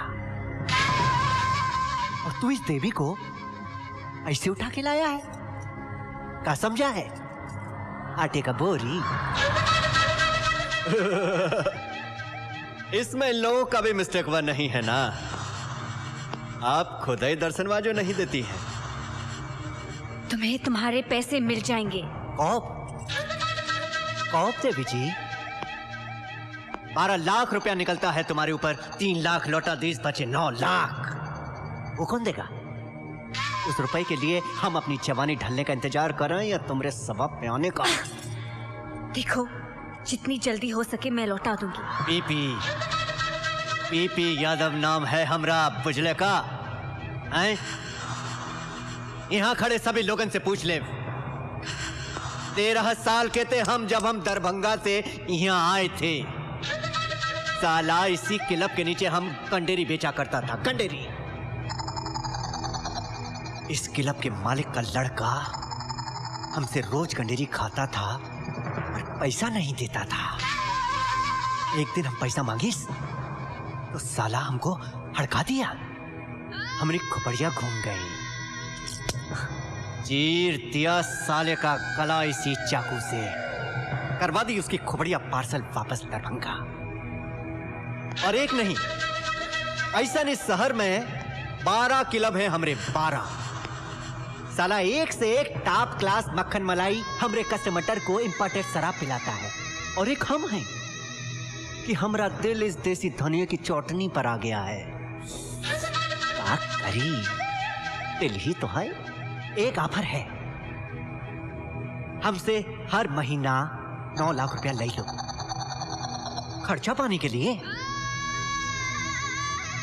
और तू इस देवी को ऐसे उठा के लाया है, क्या समझा है? आटे का बोरी। इसमें इन लोगों का भी मिस्टेक वन नहीं है ना। आप खुद ही दर्शनवाजो नहीं देती है। तुम्हें तुम्हारे पैसे मिल जाएंगे। कौप देवी जी, 12 लाख रुपया निकलता है तुम्हारे ऊपर, 3 लाख लौटा दीस बचे 9 लाख। वो कौन देगा? उस रुपए के लिए हम अपनी जवानी ढलने का इंतजार कर रहे हैं या तुम्हारे सवाब पे आने का? देखो, जितनी जल्दी हो सके मैं लौटा दूंगी। पीपी यादव नाम है हमरा, बुझले का? यहाँ खड़े सभी लोगन से पूछ ले। 13 साल के थे हम जब हम दरभंगा से यहाँ आए थे। साला इसी क्लब के नीचे हम कंडेरी बेचा करता था, कंडेरी। इस क्लब के मालिक का लड़का हमसे रोज कंडेरी खाता था और पैसा नहीं देता था। एक दिन हम पैसा मांगिस तो साला हमको हड़का दिया, हमारी खोपड़ियां घूम गई। चीर दिया साले का गला इसी चाकू से, करवा दी उसकी खोपड़ियां पार्सल वापस दरभंगा। और एक नहीं, ऐसा नहीं, शहर में 12 क्लब हैं हमरे, 12। साला एक से एक टॉप क्लास मक्खन मलाई हमरे कस्टमर को इंपोर्टेड शराब पिलाता है। और एक हम हैं कि हमरा दिल इस देसी धनिया की चौटनी पर आ गया है। क्या करी, दिल ही तो है। एक ऑफर है, हमसे हर महीना 9 लाख रुपया ले लो, खर्चा पाने के लिए।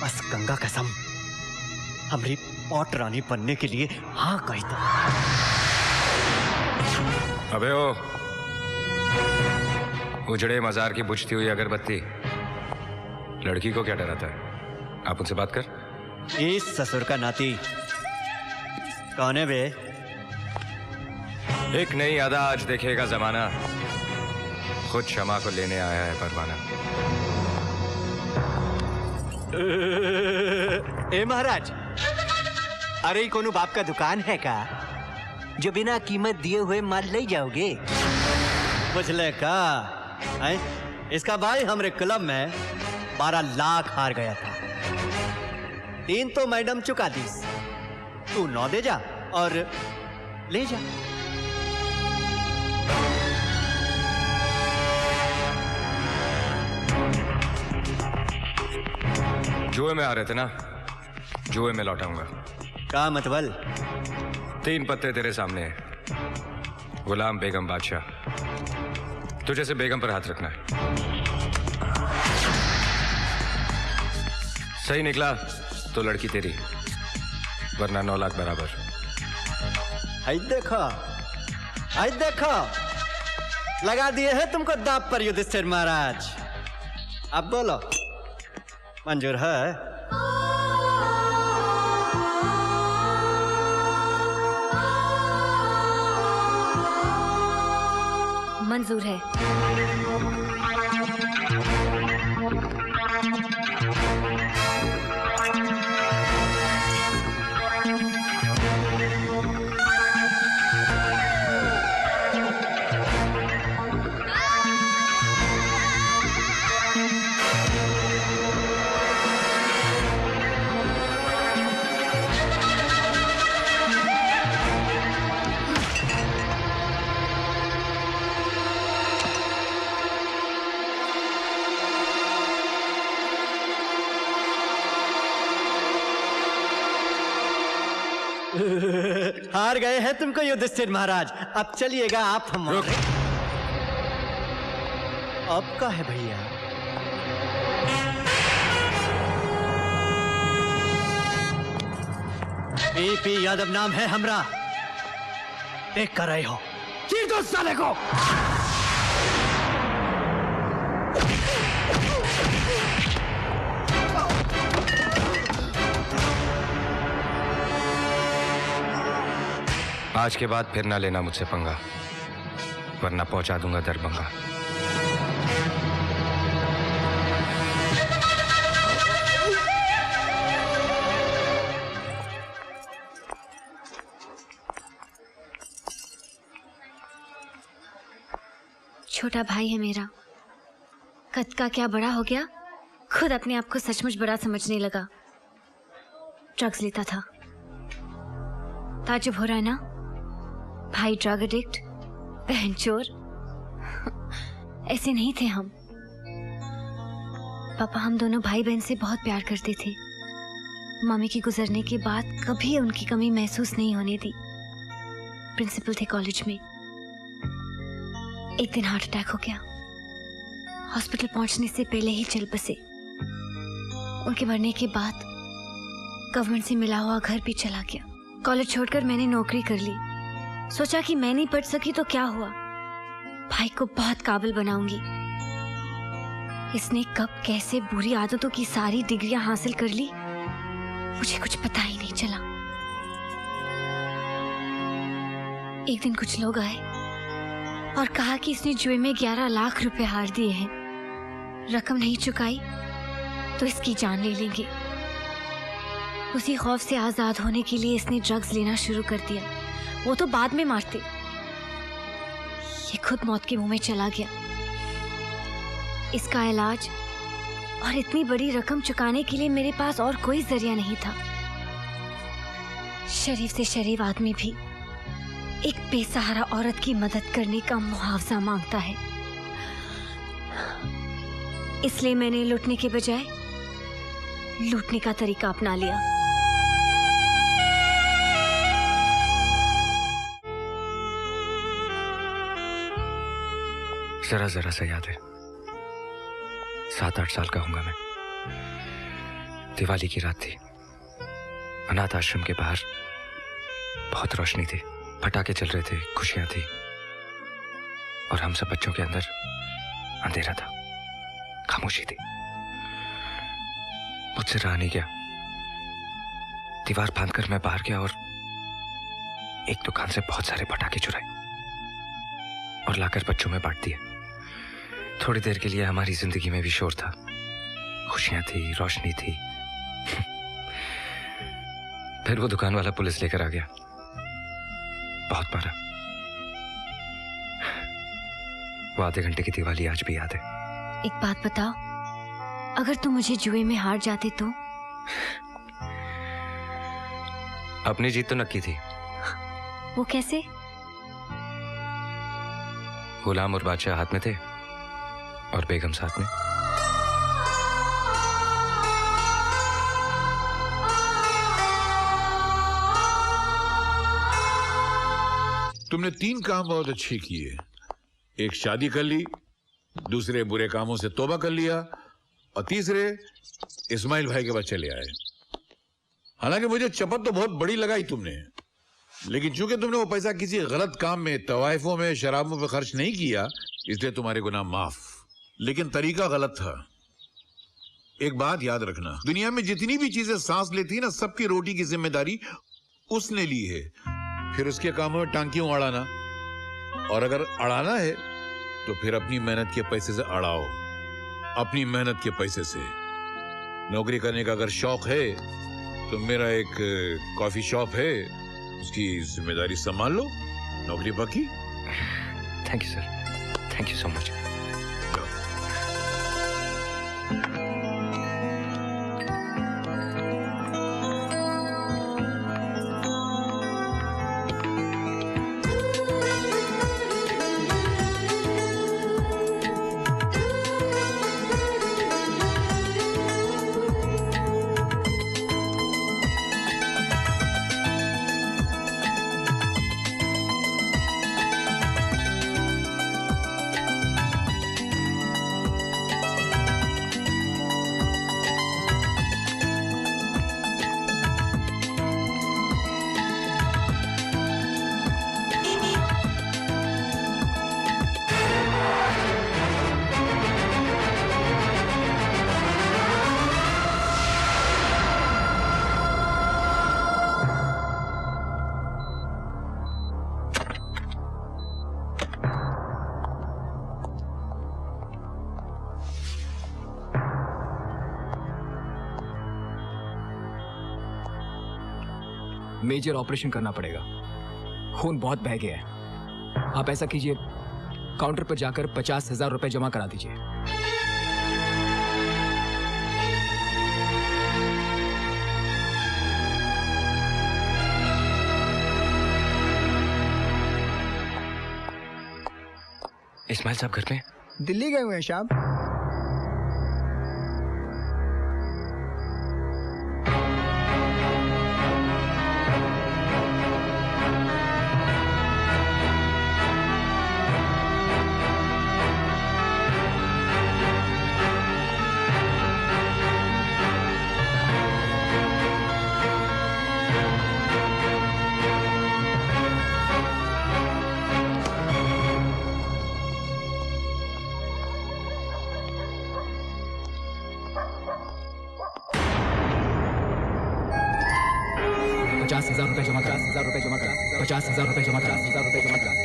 बस गंगा कसम, हमारी पॉट रानी बनने के लिए हाँ कही दो। अबे ओ, उजड़े मजार की बुझती हुई अगरबत्ती, लड़की को क्या डराता है? आप उनसे बात कर। इस ससुर का नाती कौन है बे? एक नई अदा आज देखेगा जमाना, खुद क्षमा को लेने आया है परवाना। ए महाराज, अरे कोनो बाप का दुकान है का जो बिना कीमत दिए हुए माल ले जाओगे? बुझले का? इसका भाई हमरे क्लब में 12 लाख हार गया था। 3 तो मैडम चुका दीस, तू 9 दे जा और ले जा। जुए में आ रहे थे ना, जुए में लौटाऊंगा। का मतबल? 3 पत्ते तेरे सामने हैं। गुलाम बेगम बादशाह, तुझे से बेगम पर हाथ रखना है। सही निकला तो लड़की तेरी, वरना 9 लाख बराबर। हाय देखो, लगा दिए हैं तुमको दांव पर युधिष्ठिर महाराज। अब बोलो, मंजूर है? मंजूर है। हार गए हैं तुमको युधिष्ठिर महाराज। अब चलिएगा आप हमारे। अब का है भैया? पीपी यादव नाम है हमरा, देख कर रहे हो। चीर दो साले को। आज के बाद फिर ना लेना मुझसे पंगा, वरना पहुंचा दूंगा दरभंगा। छोटा भाई है मेरा, कद का क्या बड़ा हो गया, खुद अपने आप को सचमुच बड़ा समझने लगा। ड्रग्स लेता था। ताजुब हो रहा है ना? भाई ड्रग एडिक्ट, बहन चोर। ऐसे नहीं थे हम। पापा हम दोनों भाई बहन से बहुत प्यार करते थे। मम्मी के गुजरने के बाद कभी उनकी कमी महसूस नहीं होने दी। प्रिंसिपल थे कॉलेज में। एक दिन हार्ट अटैक हो गया। हॉस्पिटल पहुंचने से पहले ही चल बसे। उनके मरने के बाद गवर्नमेंट से मिला हुआ घर भी चला गया। कॉलेज छोड़कर मैंने नौकरी कर ली। सोचा कि मैं नहीं पढ़ सकी तो क्या हुआ, भाई को बहुत काबिल बनाऊंगी। इसने कब कैसे बुरी आदतों की सारी डिग्रियां हासिल कर ली, मुझे कुछ पता ही नहीं चला। एक दिन कुछ लोग आए और कहा कि इसने जुए में 11 लाख रुपए हार दिए हैं। रकम नहीं चुकाई तो इसकी जान ले लेंगे। उसी खौफ से आजाद होने के लिए इसने ड्रग्स लेना शुरू कर दिया। वो तो बाद में मारते, ये खुद मौत के मुंह में चला गया। इसका इलाज और इतनी बड़ी रकम चुकाने के लिए मेरे पास और कोई जरिया नहीं था। शरीफ से शरीफ आदमी भी एक बेसहारा औरत की मदद करने का मुआवजा मांगता है। इसलिए मैंने लूटने के बजाय लूटने का तरीका अपना लिया। जरा जरा सा याद है, 7-8 साल का हूंगा मैं। दिवाली की रात थी। अनाथ आश्रम के बाहर बहुत रोशनी थी, पटाखे चल रहे थे, खुशियां थी, और हम सब बच्चों के अंदर अंधेरा था, खामोशी थी। मुझसे रहा नहीं गया। दीवार फांदकर मैं बाहर गया और एक दुकान से बहुत सारे पटाखे चुराए और लाकर बच्चों में बांट दिए। थोड़ी देर के लिए हमारी जिंदगी में भी शोर था, खुशियां थी, रोशनी थी। फिर वो दुकान वाला पुलिस लेकर आ गया, बहुत मारा। वो आधे घंटे की दिवाली आज भी याद है। एक बात बताओ, अगर तुम मुझे जुए में हार जाते तो? अपनी जीत तो नक्की थी। वो कैसे? गुलाम और बादशाह हाथ में थे और बेगम साथ में। तुमने 3 काम बहुत अच्छे किए। एक शादी कर ली, दूसरे बुरे कामों से तौबा कर लिया, और तीसरे इस्माइल भाई के बच्चे ले आए। हालांकि मुझे चपत तो बहुत बड़ी लगाई तुमने, लेकिन चूंकि तुमने वो पैसा किसी गलत काम में, तवाइफों में, शराबों पे खर्च नहीं किया, इसलिए तुम्हारे गुनाह माफ। लेकिन तरीका गलत था। एक बात याद रखना, दुनिया में जितनी भी चीजें सांस लेती है ना, सबकी रोटी की जिम्मेदारी उसने ली है। फिर उसके कामों में टांग क्यों अड़ाना? और अगर अड़ाना है तो फिर अपनी मेहनत के पैसे से अड़ाओ, अपनी मेहनत के पैसे से। नौकरी करने का अगर शौक है तो मेरा एक कॉफी शॉप है, उसकी जिम्मेदारी संभाल लो। नौकरी पक्की? Thank you sir, thank you so much. Major operation करना पड़ेगा, खून बहुत बह गया है। आप ऐसा कीजिए, काउंटर पर जाकर 50,000 रुपए जमा करा दीजिए। इस्माइल साहब घर पे? दिल्ली गए हुए हैं साहब। ₹50,000 जमा करा, ₹50,000 जमा करा, ₹50,000 जमा करा, ₹50,000 जमा करा,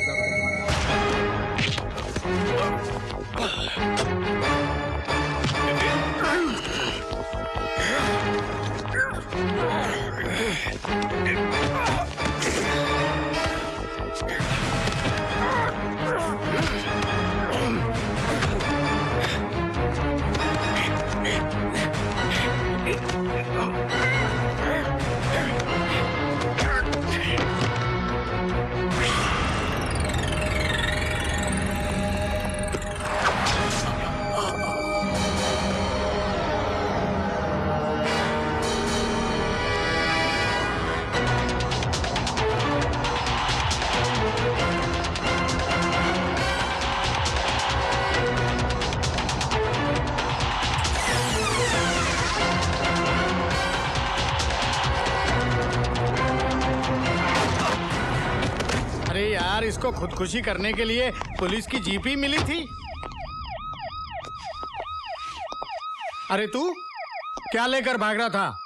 इसको खुदकुशी करने के लिए पुलिस की जीप ही मिली थी। अरे तू क्या लेकर भाग रहा था?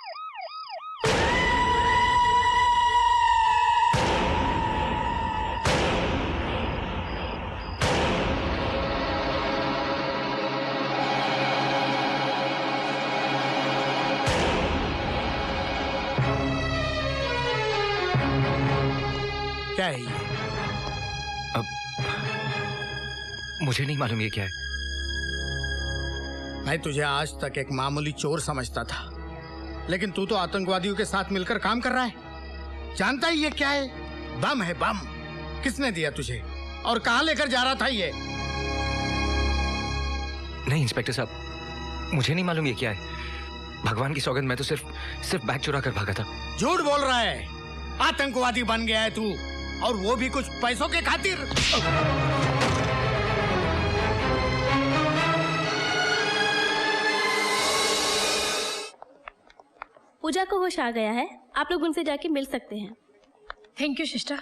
क्या है ये? मुझे नहीं मालूम ये क्या है। मैं तुझे आज तक एक मामूली चोर समझता था, लेकिन तू तो आतंकवादियों के साथ मिलकर काम कर रहा है। जानता ही ये क्या है? बम है, बम। किसने दिया तुझे और कहां लेकर जा रहा था ये? नहीं इंस्पेक्टर साहब, मुझे नहीं मालूम ये क्या है। भगवान की सौगंध, मैं तो सिर्फ बैग चुरा कर भागा था। झूठ बोल रहा है। आतंकवादी बन गया है तू, और वो भी कुछ पैसों के खातिर। पूजा को होश आ गया है, आप लोग उनसे जाके मिल सकते हैं। Thank you sister.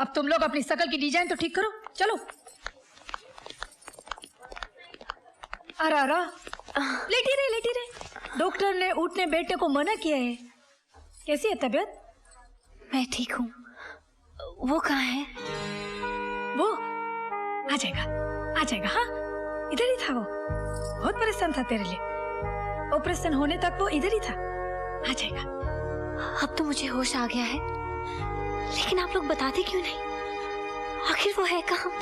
अब तुम लोग अपनी शकल की डिजाइन तो ठीक करो, चलो। अरा लेटी रहे। डॉक्टर ने उठने बैठने को मना किया है। कैसी है तबीयत? मैं ठीक हूँ। वो कहाँ है? वो आ जाएगा। हाँ, इधर ही था। वो बहुत परेशान था तेरे लिए। ऑपरेशन होने तक वो इधर ही था। आ जाएगा। अब तो मुझे होश आ गया है, लेकिन आप लोग बताते क्यों नहीं? आखिर वो है कहाँ?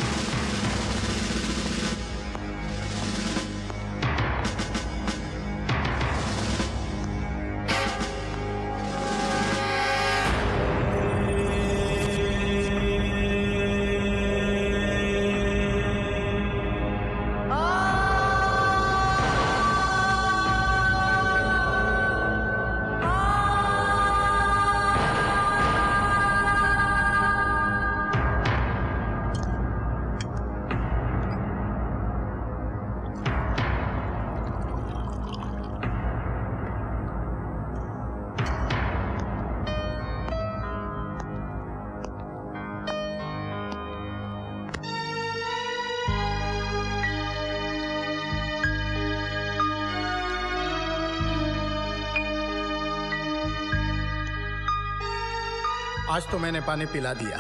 आज तो मैंने पानी पिला दिया,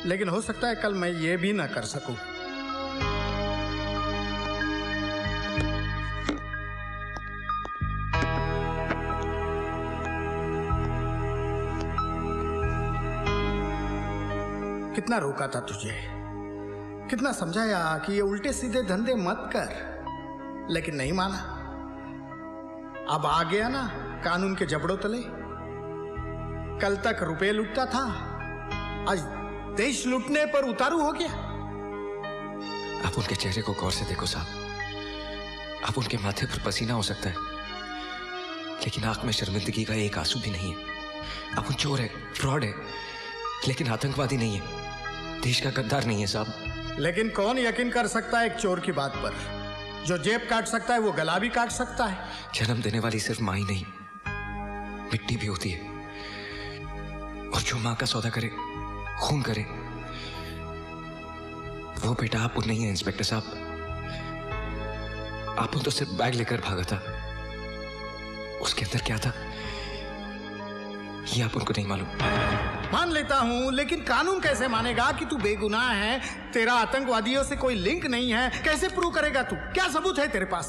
लेकिन हो सकता है कल मैं ये भी ना कर सकूं। कितना रोका था तुझे, कितना समझाया कि ये उल्टे सीधे धंधे मत कर, लेकिन नहीं माना। अब आ गया ना कानून के जबड़ों तले। कल तक रुपए लूटता था, आज देश लूटने पर उतारू हो गया। आप उनके चेहरे को गौर से देखो साहब। आप उनके माथे पर पसीना हो सकता है, लेकिन आंख में शर्मिंदगी का एक आंसू भी नहीं है। आप उन चोर है, फ्रॉड है, लेकिन आतंकवादी नहीं है, देश का गद्दार नहीं है साहब। लेकिन कौन यकीन कर सकता है एक चोर की बात पर? जो जेब काट सकता है वो गला भी काट सकता है। जन्म देने वाली सिर्फ माँ ही नहीं, मिट्टी भी होती है। और जो माँ का सौदा करे, खून करे, वो बेटा आप नहीं है इंस्पेक्टर साहब। आप तो सिर्फ बैग लेकर भागा था, उसके अंदर क्या था ये आप उनको नहीं मालूम। मान लेता हूं, लेकिन कानून कैसे मानेगा कि तू बेगुनाह है, तेरा आतंकवादियों से कोई लिंक नहीं है? कैसे प्रूव करेगा तू? क्या सबूत है तेरे पास?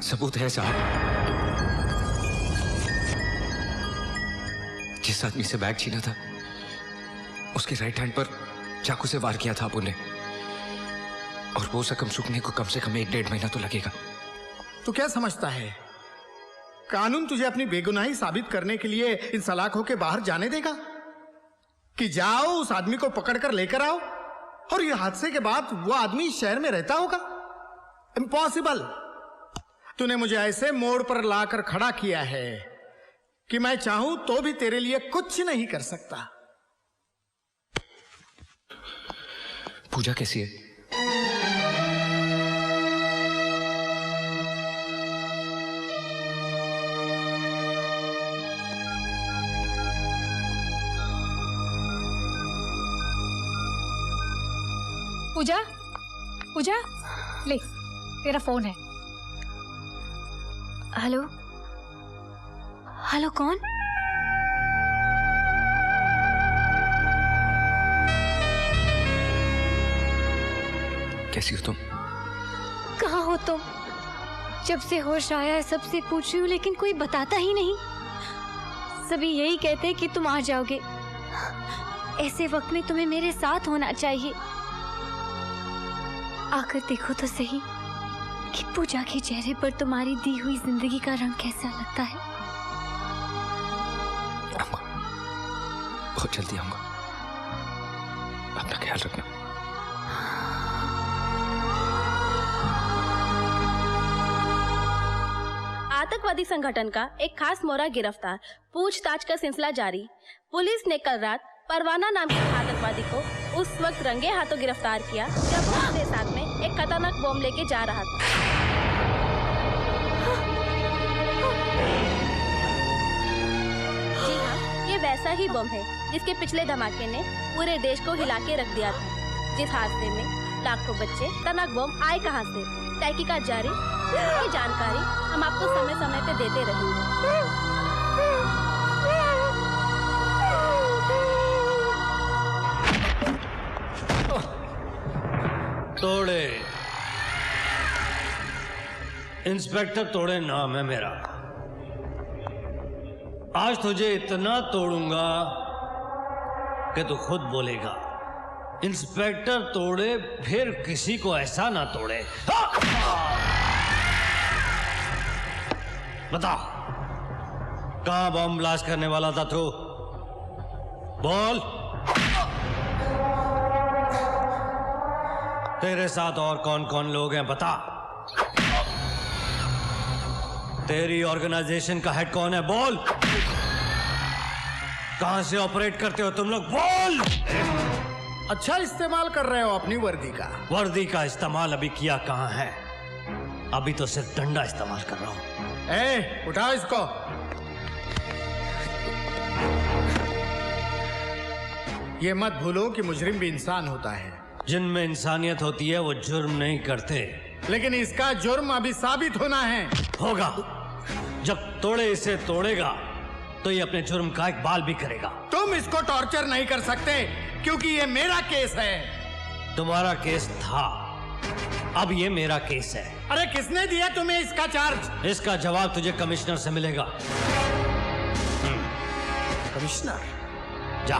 सबूत है साहब। जिस आदमी से बैग छीना था, उसके राइट हैंड पर चाकू से वार किया था आपने, और वो जख्म सूखने को कम से कम 1-1.5 महीना तो लगेगा। तू क्या समझता है कानून तुझे अपनी बेगुनाही साबित करने के लिए इन सलाखों के बाहर जाने देगा? कि जाओ उस आदमी को पकड़कर लेकर आओ, और ये हादसे के बाद वो आदमी शहर में रहता होगा? इम्पॉसिबल। तूने मुझे ऐसे मोड़ पर लाकर खड़ा किया है कि मैं चाहूं तो भी तेरे लिए कुछ नहीं कर सकता। पूजा कैसी है? पूजा, पूजा, ले तेरा फोन है। हेलो, हेलो कौन? कैसी हो तुम? कहाँ हो तुम? जब से होश आया है सबसे पूछ रही हूँ, लेकिन कोई बताता ही नहीं। सभी यही कहते हैं कि तुम आ जाओगे। ऐसे वक्त में तुम्हें मेरे साथ होना चाहिए। आकर देखो तो सही कि पूजा के चेहरे पर तुम्हारी दी हुई जिंदगी का रंग कैसा लगता है। आऊंगा, बहुत जल्दी आऊंगा। अपना ख्याल रखना। आतंकवादी संगठन का एक खास मोहरा गिरफ्तार, पूछताछ का सिलसिला जारी। पुलिस ने कल रात परवाना नाम के आतंकवादी को उस वक्त रंगे हाथों गिरफ्तार किया जब वो अपने साथ में एक खतरनाक बम लेके जा रहा था। जी हाँ, ये वैसा ही बम है जिसके पिछले धमाके ने पूरे देश को हिला के रख दिया था। जिस हादसे में लाखों बच्चे, खतरनाक बम आए कहाँ से? तहकीकात जारी, इसकी जानकारी हम आपको समय समय पे देते रहेंगे। तोड़े, इंस्पेक्टर तोड़े नाम है मेरा। आज तुझे इतना तोड़ूंगा कि तू खुद बोलेगा इंस्पेक्टर तोड़े, फिर किसी को ऐसा ना तोड़े। बता, कहां बम ब्लास्ट करने वाला था तू? बोल। तेरे साथ और कौन कौन लोग हैं बता। तेरी ऑर्गेनाइजेशन का हेड कौन है? बोल। कहां से ऑपरेट करते हो तुम लोग? बोल। अच्छा इस्तेमाल कर रहे हो अपनी वर्दी का। वर्दी का इस्तेमाल अभी किया कहां है? अभी तो सिर्फ डंडा इस्तेमाल कर रहा हूं। ए, उठाओ इसको। ये मत भूलो कि मुजरिम भी इंसान होता है। जिनमें इंसानियत होती है वो जुर्म नहीं करते। लेकिन इसका जुर्म अभी साबित होना है। होगा। जब तोड़े इसे तोड़ेगा तो ये अपने जुर्म का एक बाल भी करेगा। तुम इसको टॉर्चर नहीं कर सकते क्योंकि ये मेरा केस है। तुम्हारा केस था, अब ये मेरा केस है। अरे किसने दिया तुम्हें इसका चार्ज? इसका जवाब तुझे कमिश्नर से मिलेगा। कमिश्नर? जा।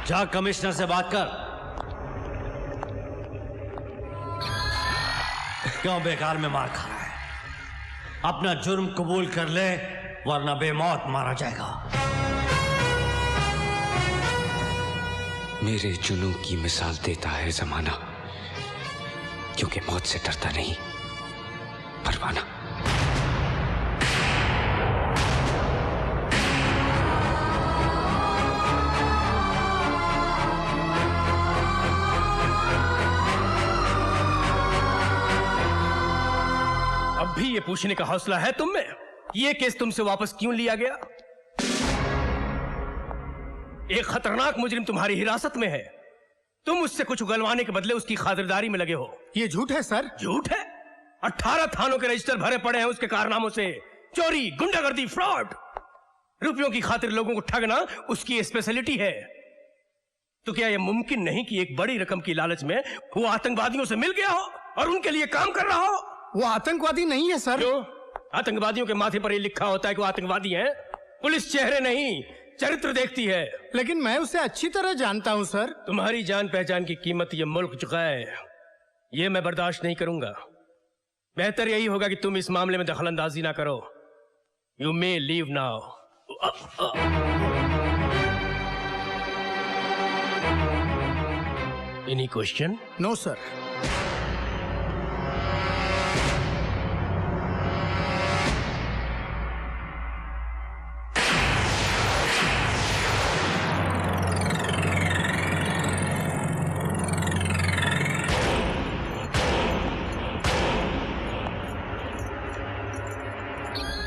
जा कमिश्नर से बात कर। क्यों बेकार में मार खा रहा है? अपना जुर्म कबूल कर ले, वरना बेमौत मारा जाएगा। मेरे जुनून की मिसाल देता है जमाना, क्योंकि मौत से डरता नहीं परवाना। अब भी ये पूछने का हौसला है तुम में, ये केस तुमसे वापस क्यों लिया गया? एक खतरनाक मुजरिम तुम्हारी हिरासत में है, तुम उससे कुछ उगलवाने के बदले उसकी खातिरदारी में लगे हो। ये झूठ है सर। झूठ है? 18 थानों के रजिस्टर भरे पड़े हैं उसके कारनामों से। चोरी, गुंडागर्दी, फ्रॉड, रुपयों की खातिर लोगों को ठगना उसकी स्पेशलिटी है। तो क्या यह मुमकिन नहीं कि एक बड़ी रकम की लालच में वो आतंकवादियों से मिल गया हो और उनके लिए काम कर रहा हो? वो आतंकवादी नहीं है सर। क्यों? आतंकवादियों के माथे पर ये लिखा होता है कि वो आतंकवादी हैं। पुलिस चेहरे नहीं, चरित्र देखती है। लेकिन मैं उसे अच्छी तरह जानता हूं सर। तुम्हारी जान पहचान की कीमत ये मुल्क चुका है, ये मैं बर्दाश्त नहीं करूंगा। बेहतर यही होगा कि तुम इस मामले में दखलंदाजी ना करो। You may leave now. Any question? No sir.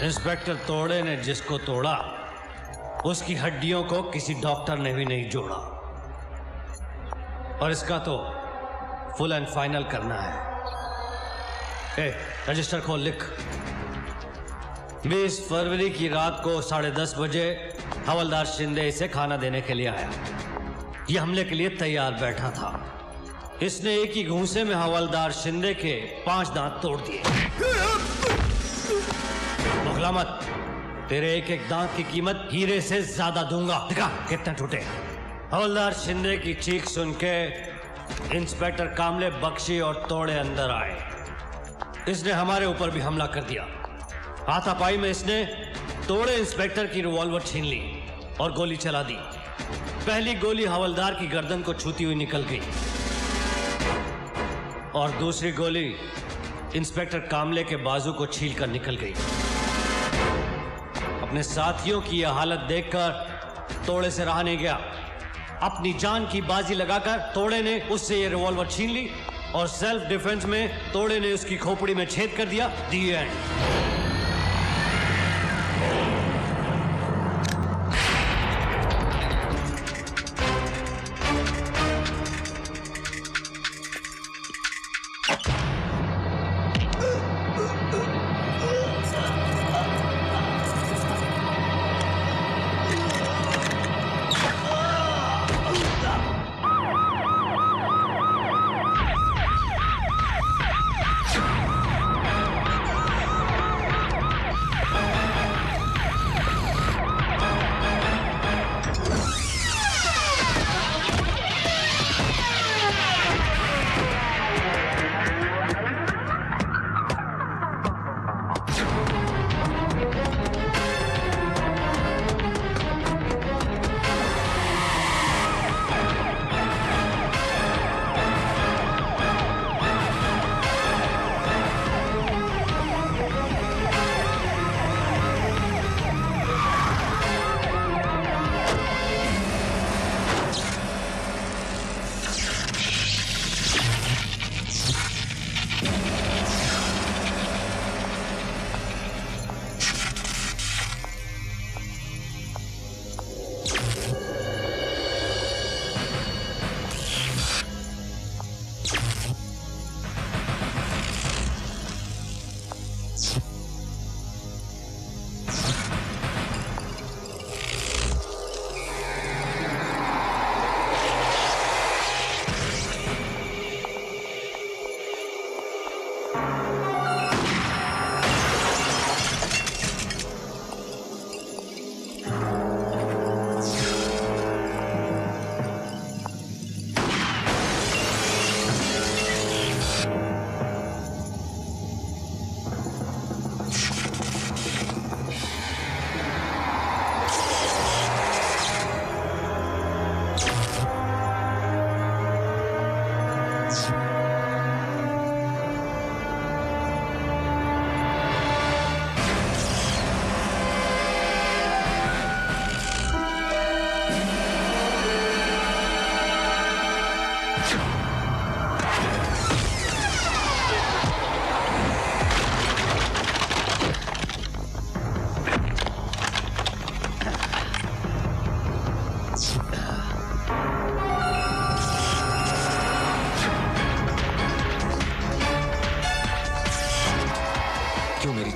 Inspector तोड़े ने जिसको तोड़ा, उसकी हड्डियों को किसी डॉक्टर ने भी नहीं जोड़ा। और इसका तो फुल एंड फाइनल करना है। रजिस्टर खोल, लिख। 20 फरवरी की रात को 10:30 बजे हवलदार शिंदे इसे खाना देने के लिए आया। ये हमले के लिए तैयार बैठा था। इसने एक ही घूंसे में हवलदार शिंदे के 5 दांत तोड़ दिए। बगला मत, तेरे एक एक दांत की कीमत हीरे से ज्यादा दूंगा। दिखा कितने टूटे। हवलदार शिंदे की चीख सुन के इंस्पेक्टर कामले, बख्शी और तोड़े अंदर आए। इसने हमारे ऊपर भी हमला कर दिया। हाथापाई में इसने तोड़े इंस्पेक्टर की रिवॉल्वर छीन ली और गोली चला दी। पहली गोली हवलदार की गर्दन को छूती हुई निकल गई और दूसरी गोली इंस्पेक्टर कामले के बाजू को छीलकर निकल गई। अपने साथियों की यह हालत देखकर तोड़े से रहा नहीं गया। अपनी जान की बाजी लगाकर तोड़े ने उससे ये रिवॉल्वर छीन ली और सेल्फ डिफेंस में तोड़े ने उसकी खोपड़ी में छेद कर दिया। दी एंड।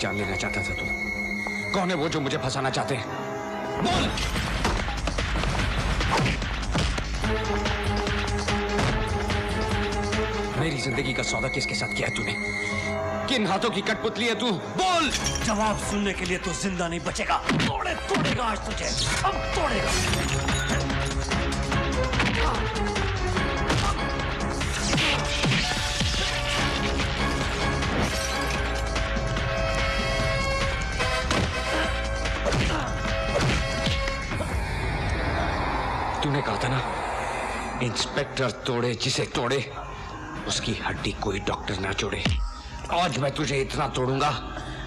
जान लेना चाहता था तू? कौन है वो जो मुझे फंसाना चाहते हैं? बोल! मेरी जिंदगी का सौदा किसके साथ किया है तूने? किन हाथों की कठपुतली है तू? बोल! जवाब सुनने के लिए तू जिंदा नहीं बचेगा। तोड़ेगा आज तुझे, अब तोड़ेगा। तूने कहा था ना, इंस्पेक्टर तोड़े जिसे तोड़े, उसकी हड्डी कोई डॉक्टर ना जोड़े। आज मैं तुझे इतना तोड़ूंगा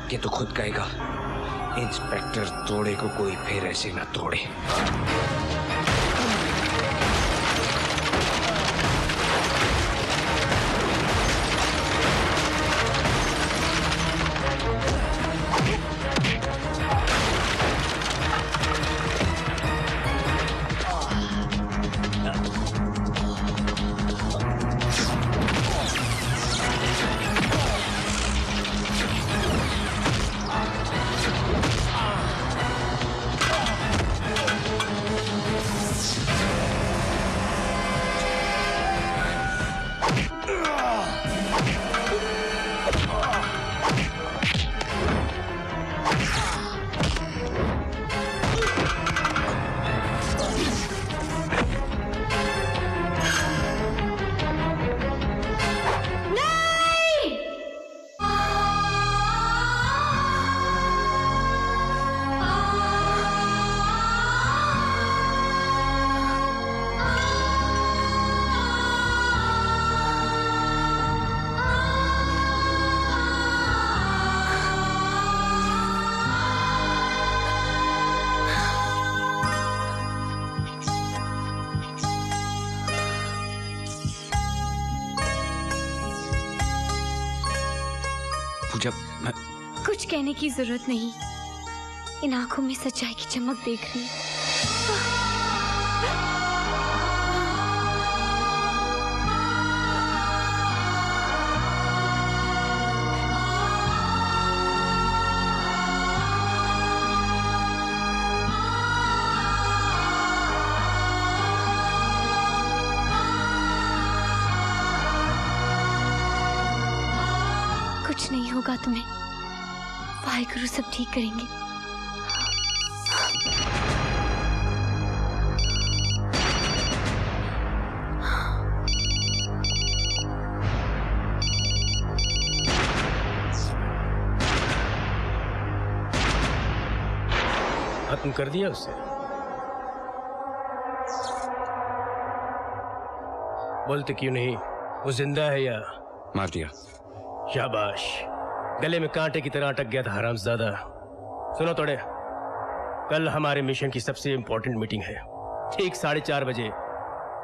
कि तू खुद कहेगा, इंस्पेक्टर तोड़े को कोई फिर ऐसे ना तोड़े। कुछ कहने की जरूरत नहीं, इन आंखों में सच्चाई की चमक देख रही हूँ। कुछ नहीं होगा तुम्हें, वाहेगुरु सब ठीक करेंगे। खत्म कर दिया उसे? बोलते क्यों नहीं? वो जिंदा है या मार दिया? शाबाश, गले में कांटे की तरह अटक गया था हरामजादा। सुनो तोड़े, कल हमारे मिशन की सबसे इंपॉर्टेंट मीटिंग है। ठीक 4:30 बजे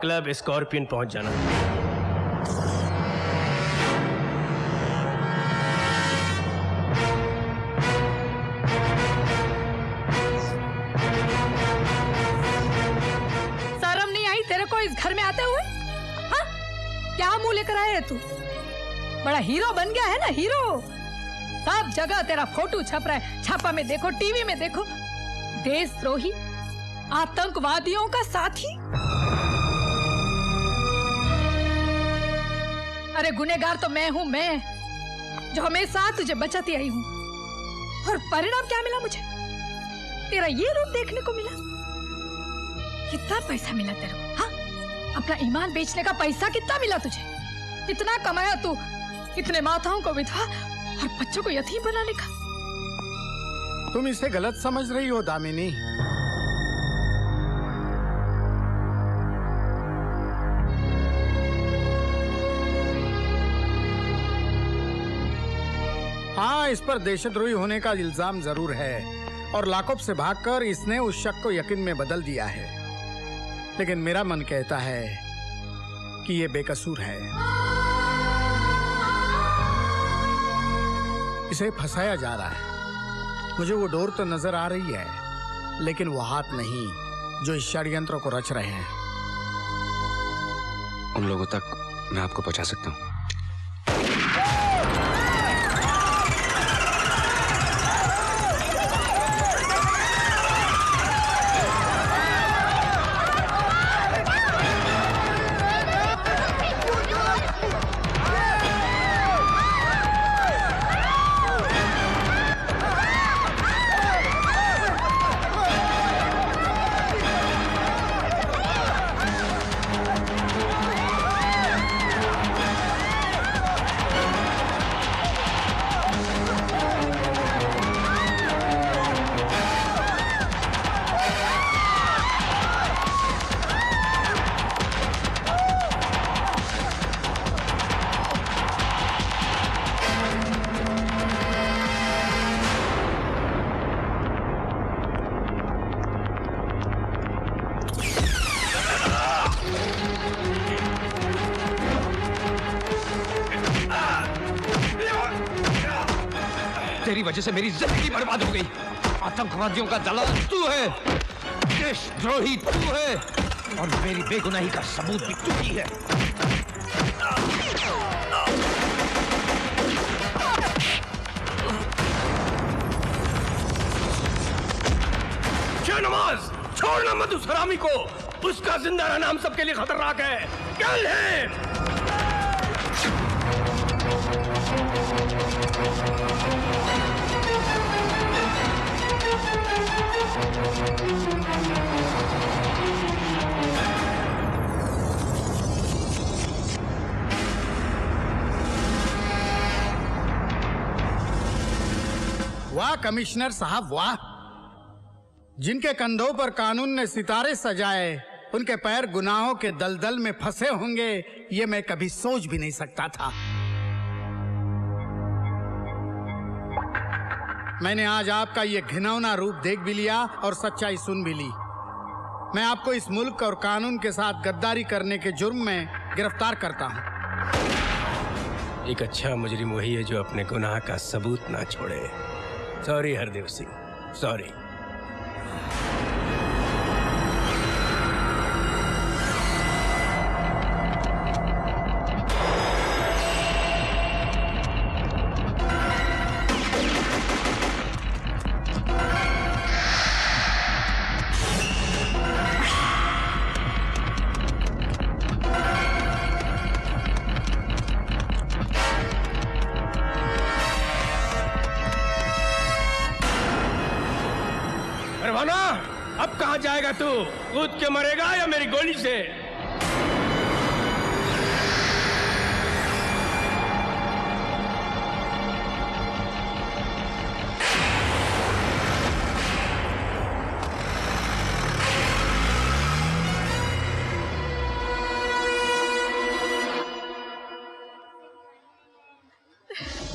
क्लब स्कॉर्पियन पहुंच जाना। शर्म नहीं आई तेरे को इस घर में आते हुए? हाँ? क्या मुंह लेकर आया है तू? बड़ा हीरो बन गया है ना, हीरो। सब जगह तेरा फोटो छप रहा है, छापा में देखो, टीवी में देखो। देशद्रोही, आतंकवादियों का साथी। अरे गुनहगार तो मैं हूं, मैं जो हमेशा तुझे बचाती आई हूं। और परिणाम क्या मिला मुझे? तेरा ये रूप देखने को मिला। कितना पैसा मिला तेरे को? हाँ, अपना ईमान बेचने का पैसा कितना मिला तुझे? कितना कमाया तू? कितने माताओं को विधवा और बच्चों को यतीम बनाने का? तुम इसे गलत समझ रही हो दामिनी। हाँ, इस पर देशद्रोही होने का इल्जाम जरूर है और लाकअप से भागकर इसने उस शक को यकीन में बदल दिया है। लेकिन मेरा मन कहता है कि ये बेकसूर है। इसे फंसाया जा रहा है। मुझे वो डोर तो नजर आ रही है, लेकिन वो हाथ नहीं जो इस षड्यंत्र को रच रहे हैं। उन लोगों तक मैं आपको पहुंचा सकता हूं। तेरी वजह से मेरी जिंदगी बर्बाद हो गई। आतंकवादियों का दलाल तू है, देशद्रोही तू है, और मेरी बेगुनाही का सबूत भी तू ही है। नमाज छोड़ना मत उस हरामी को, उसका जिंदा रहना हम सबके लिए खतरनाक है। कल है वाह कमिश्नर साहब वाह, जिनके कंधों पर कानून ने सितारे सजाए उनके पैर गुनाहों के दलदल में फंसे होंगे, ये मैं कभी सोच भी नहीं सकता था। मैंने आज आपका ये घिनौना रूप देख भी लिया और सच्चाई सुन भी ली। मैं आपको इस मुल्क और कानून के साथ गद्दारी करने के जुर्म में गिरफ्तार करता हूं। एक अच्छा मुजरिम वही है जो अपने गुनाह का सबूत ना छोड़े। Sorry Hardev Singh, sorry. परवाना, अब कहाँ जाएगा तू? कूद के मरेगा या मेरी गोली से?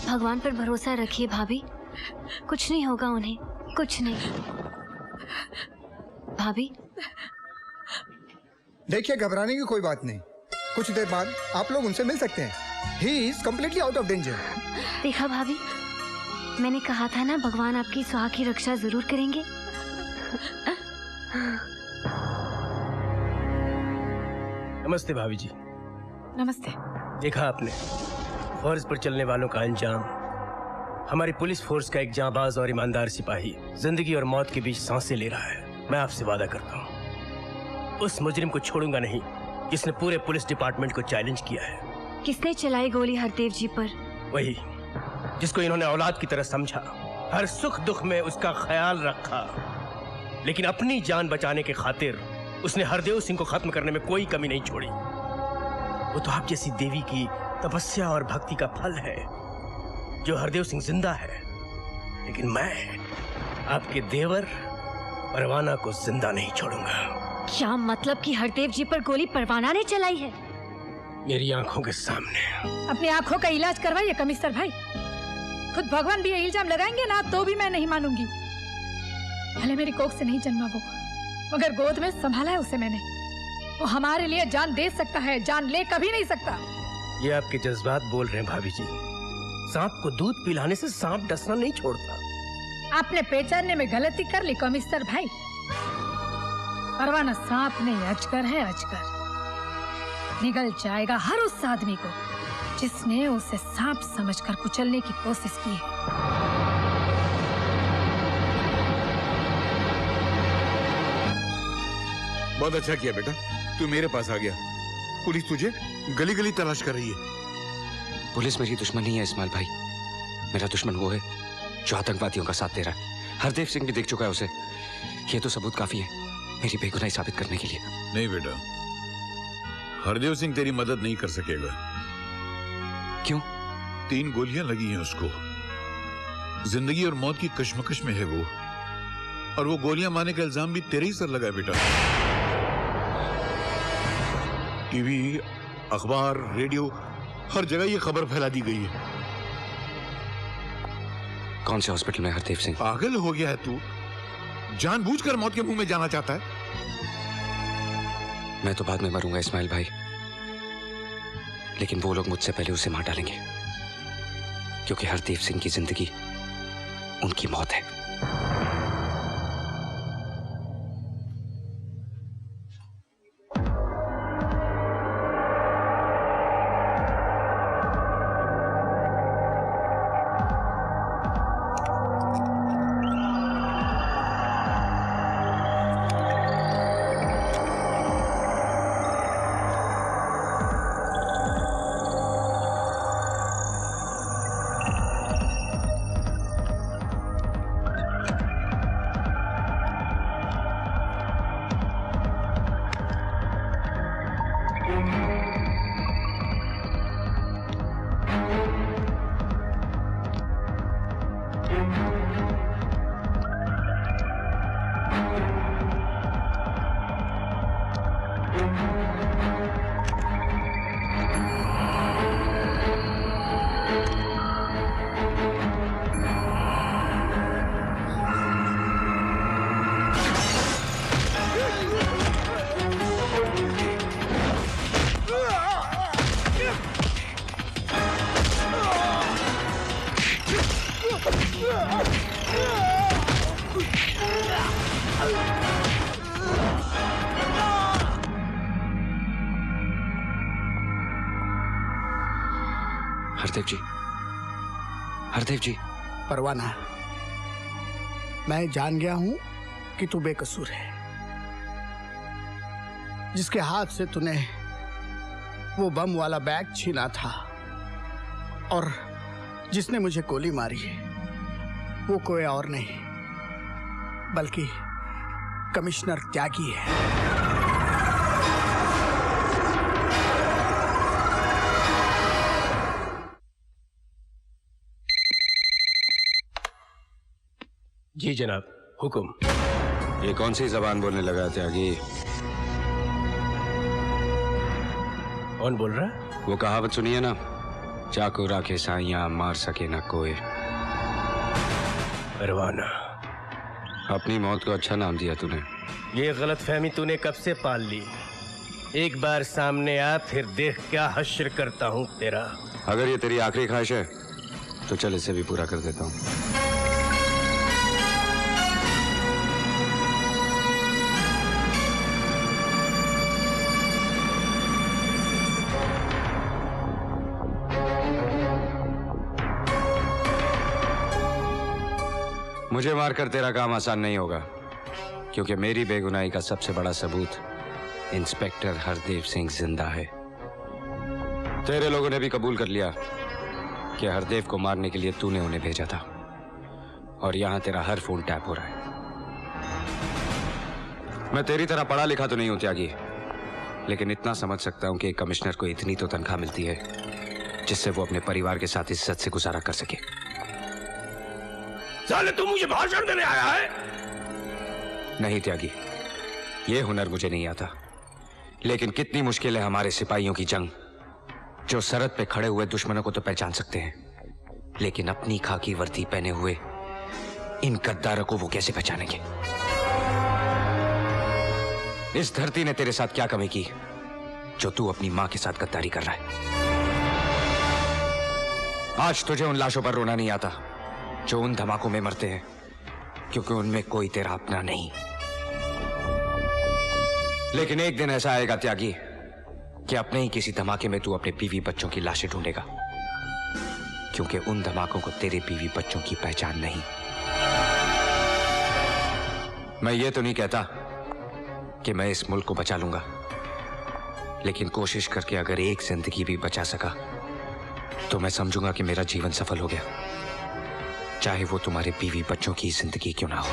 भगवान पर भरोसा रखिए भाभी, कुछ नहीं होगा उन्हें, कुछ नहीं। भाभी देखिए, घबराने की कोई बात नहीं, कुछ देर बाद आप लोग उनसे मिल सकते हैं। He is completely out of danger. देखा भाभी, मैंने कहा था ना भगवान आपकी सुहाग की रक्षा जरूर करेंगे। नमस्ते भाभी जी। नमस्ते। देखा आपने, फर्ज पर चलने वालों का अंजाम। हमारी पुलिस फोर्स का एक जांबाज और ईमानदार सिपाही जिंदगी और मौत के बीच सांसें ले रहा है। मैं आपसे वादा करता हूँ, उस मुजरिम को छोड़ूंगा नहीं जिसने पूरे पुलिस डिपार्टमेंट को चैलेंज किया है। किसने चलाई गोली हरदेव जी पर? वही जिसको इन्होंने औलाद की तरह समझा, हर सुख दुख में उसका ख्याल रखा, लेकिन अपनी जान बचाने के खातिर उसने हरदेव सिंह को खत्म करने में कोई कमी नहीं छोड़ी। वो तो आप जैसी देवी की तपस्या और भक्ति का फल है जो हरदेव सिंह जिंदा है, लेकिन मैं आपके देवर परवाना को जिंदा नहीं छोड़ूंगा। क्या मतलब कि हरदेव जी पर गोली परवाना ने चलाई है? मेरी आंखों के सामने। अपनी आंखों का इलाज करवाइए कमिश्नर भाई। खुद भगवान भी ये इल्जाम लगाएंगे ना तो भी मैं नहीं मानूंगी। भले मेरी कोख से नहीं जन्मा वो, मगर गोद में संभाला है उसे मैंने। वो हमारे लिए जान दे सकता है, जान ले कभी नहीं सकता। ये आपके जज्बात बोल रहे हैं भाभी जी। सांप को दूध पिलाने से सांप डसना नहीं छोड़ता। आपने पहचानने में गलती कर ली कमिश्नर भाई। परवाना सांप नहीं, अजगर है, अजगर। निगल जाएगा हर उस आदमी को जिसने उसे सांप समझकर कुचलने की कोशिश की है। बहुत अच्छा किया बेटा, तू मेरे पास आ गया। पुलिस तुझे गली गली तलाश कर रही है। पुलिस मेरी दुश्मन नहीं है इस्माइल भाई, मेरा दुश्मन वो है जो आतंकवादियों का साथ दे रहा है। हरदेव सिंह भी देख चुका है उसे। ये तो सबूत काफी है मेरी बेगुनाही साबित करने के लिए। नहीं बेटा, हरदेव सिंह तेरी मदद नहीं कर सकेगा। क्यों? 3 गोलियां लगी हैं उसको। जिंदगी और मौत की कश्मकश में है वो, और वो गोलियां मारने का इल्जाम भी तेरे ही सर लगा है बेटा। टीवी, अखबार, रेडियो, हर जगह ये खबर फैला दी गई है। कौन से हॉस्पिटल में हरदेव सिंह? पागल हो गया है तू? जानबूझकर मौत के मुंह में जाना चाहता है? मैं तो बाद में मरूंगा इस्माइल भाई, लेकिन वो लोग मुझसे पहले उसे मार डालेंगे, क्योंकि हरदेव सिंह की जिंदगी उनकी मौत है। हरदेव जी। परवाना, मैं जान गया हूं कि तू बेकसूर है। जिसके हाथ से तूने वो बम वाला बैग छीना था और जिसने मुझे गोली मारी है वो कोई और नहीं बल्कि कमिश्नर त्यागी है। जी जनाब, हुक्म। ये कौन सी जबान बोलने लगा त्यागी? कौन बोल रहा? वो कहावत सुनिए ना, चाकू राखे साइयां मार सके ना कोई। परवाना, अपनी मौत को अच्छा नाम दिया तूने। ये गलतफहमी तूने कब से पाल ली? एक बार सामने आ, फिर देख क्या हश्र करता हूँ तेरा। अगर ये तेरी आखिरी ख्वाहिश है तो चल इसे भी पूरा कर देता हूँ। मुझे मारकर तेरा काम आसान नहीं होगा, क्योंकि मेरी बेगुनाही का सबसे बड़ा सबूत इंस्पेक्टर हरदेव सिंह जिंदा है। तेरे लोगों ने भी कबूल कर लिया कि हरदेव को मारने के लिए तूने उन्हें भेजा था, और यहां तेरा हर फोन टैप हो रहा है। मैं तेरी तरह पढ़ा लिखा तो नहीं हूं त्यागी, लेकिन इतना समझ सकता हूं कि एक कमिश्नर को इतनी तो तनख्वाह मिलती है जिससे वो अपने परिवार के साथ इज्जत से गुजारा कर सके। साले तू मुझे भाषण देने आया है? नहीं त्यागी, ये हुनर मुझे नहीं आता, लेकिन कितनी मुश्किल है हमारे सिपाहियों की जंग, जो सरहद पे खड़े हुए दुश्मनों को तो पहचान सकते हैं, लेकिन अपनी खाकी वर्दी पहने हुए इन गद्दारों को वो कैसे पहचानेंगे? इस धरती ने तेरे साथ क्या कमी की जो तू अपनी मां के साथ गद्दारी कर रहा है? आज तुझे उन लाशों पर रोना नहीं आता जो उन धमाकों में मरते हैं, क्योंकि उनमें कोई तेरा अपना नहीं। लेकिन एक दिन ऐसा आएगा त्यागी कि अपने ही किसी धमाके में तू अपने बीवी बच्चों की लाशें ढूंढेगा, क्योंकि उन धमाकों को तेरे बीवी बच्चों की पहचान नहीं। मैं ये तो नहीं कहता कि मैं इस मुल्क को बचा लूंगा, लेकिन कोशिश करके अगर एक जिंदगी भी बचा सका तो मैं समझूंगा कि मेरा जीवन सफल हो गया, चाहे वो तुम्हारे बीवी बच्चों की जिंदगी क्यों ना हो।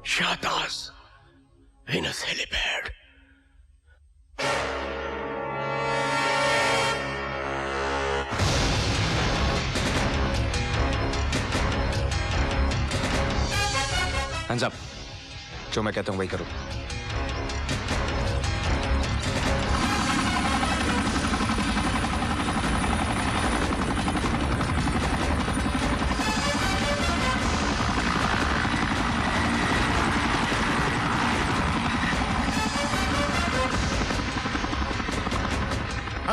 Shahtaj Venus helipad. Hands up. जो मैं कहता हूं वही करो।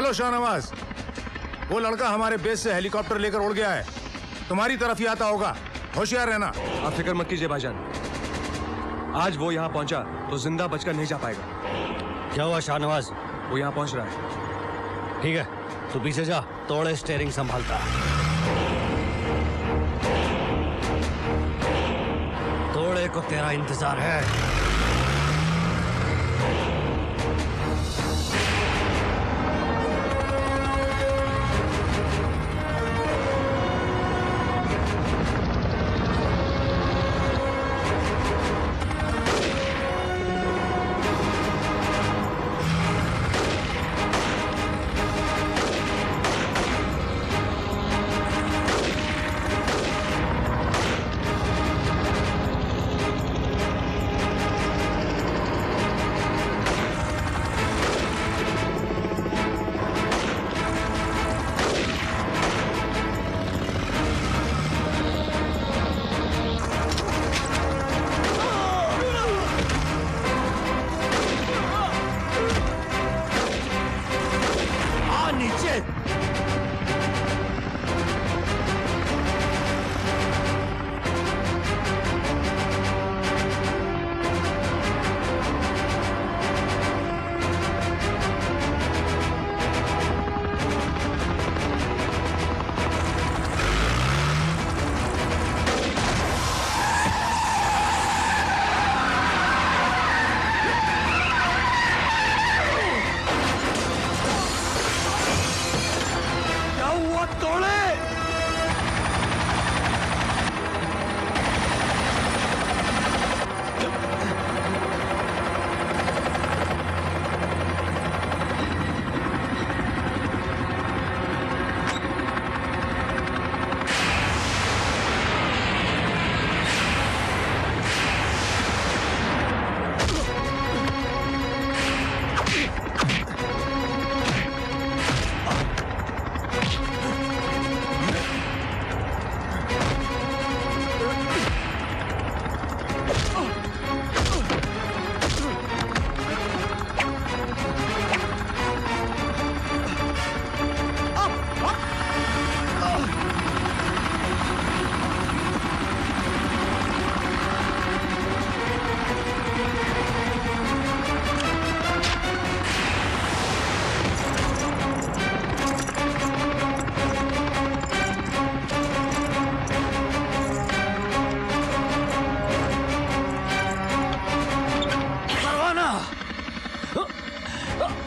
हेलो शाहनवाज, वो लड़का हमारे बेस से हेलीकॉप्टर लेकर उड़ गया है, तुम्हारी तरफ ही आता होगा, होशियार रहना। आप फिक्र मत कीजिए भाईजान, आज वो यहाँ पहुंचा तो जिंदा बचकर नहीं जा पाएगा। क्या हुआ शाहनवाज? वो यहाँ पहुंच रहा है। ठीक है, तू पीछे जा, तोड़े स्टीयरिंग संभालता। तोड़े को तेरा इंतजार है।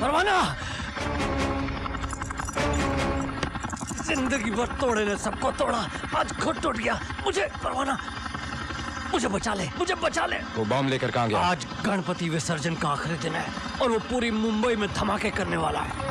परवाना, जिंदगी भर तोड़े ने सबको तोड़ा, आज खुद टूट गया। मुझे परवाना, मुझे बचा ले, मुझे बचा ले। वो बम लेकर कहाँ गया? आज गणपति विसर्जन का आखिरी दिन है और वो पूरी मुंबई में धमाके करने वाला है।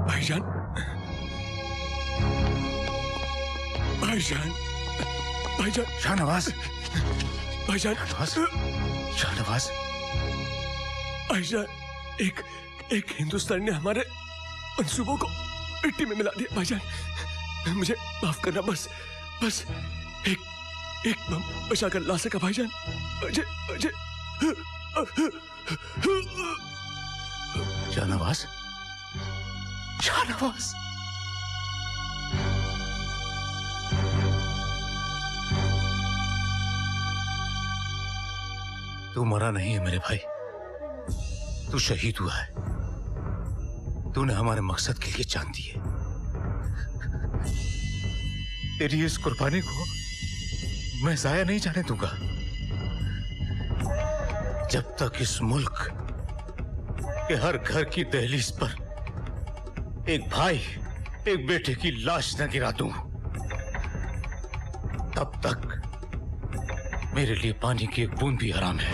भाईजान, भाईजान, भाईजान, शाहनवाज, भाईजान, शाहनवाज, भाईजान, एक हिंदुस्तानी ने हमारे मंसूबों को मिट्टी में मिला दिया। भाईजान, मुझे माफ करना, बस एक बम बचा कर ला सका भाईजान। मुझे शाहनवाज, शाहनवाज, तू मरा नहीं है मेरे भाई, तू शहीद हुआ है। तूने हमारे मकसद के लिए जान दी है। तेरी इस कुर्बानी को मैं जाया नहीं जाने दूंगा। जब तक इस मुल्क के हर घर की दहलीज पर एक भाई एक बेटे की लाश न गिरा दूं, तब तक मेरे लिए पानी की एक बूंद भी हराम है।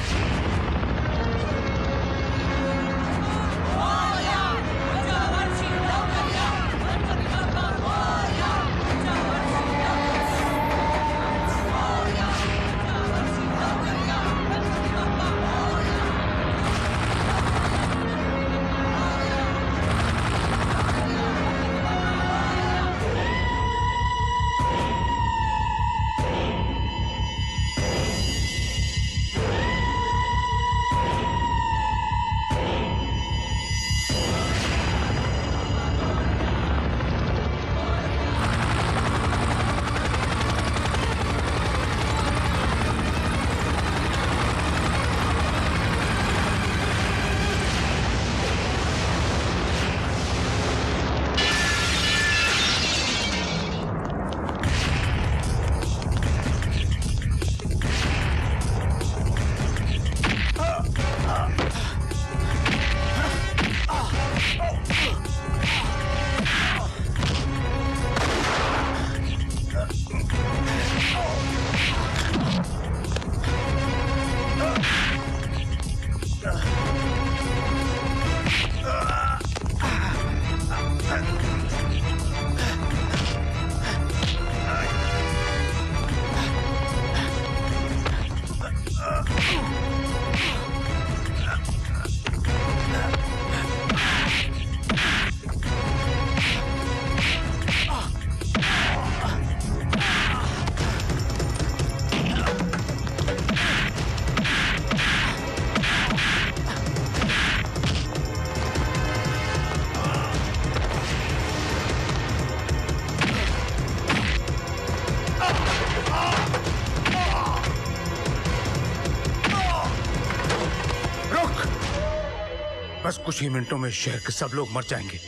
कुछ ही मिनटों में शहर के सब लोग मर जाएंगे।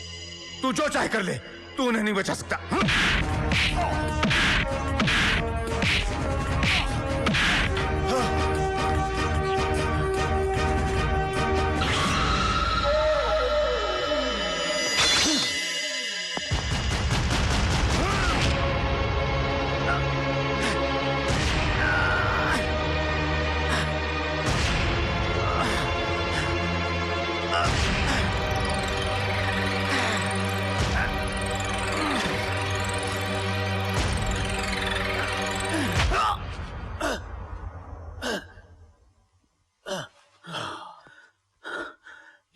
तू जो चाहे कर ले, तू उन्हें नहीं बचा सकता।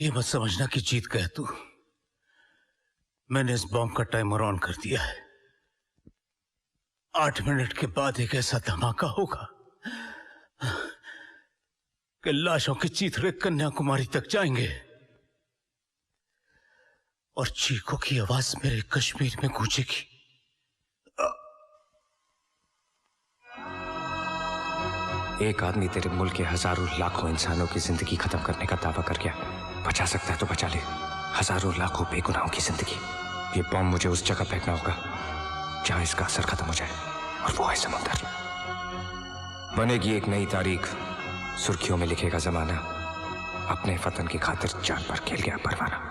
ये मत समझना कि जीत गया तू। मैंने इस बॉम्ब का टाइमर ऑन कर दिया है। 8 मिनट के बाद एक ऐसा धमाका होगा कि लाशों के चीथड़े कन्याकुमारी तक जाएंगे और चीखों की आवाज मेरे कश्मीर में गूंजेगी। एक आदमी तेरे मुल्क के हजारों लाखों इंसानों की जिंदगी खत्म करने का दावा कर गया। बचा सकता है तो बचा ले हजारों लाखों बेगुनाहों की जिंदगी। ये बॉम्ब मुझे उस जगह फेंकना होगा जहां इसका असर खत्म हो जाए, और वो है समुंदर। बनेगी एक नई तारीख, सुर्खियों में लिखेगा जमाना, अपने वतन की खातिर जान पर खेल गया परवाना।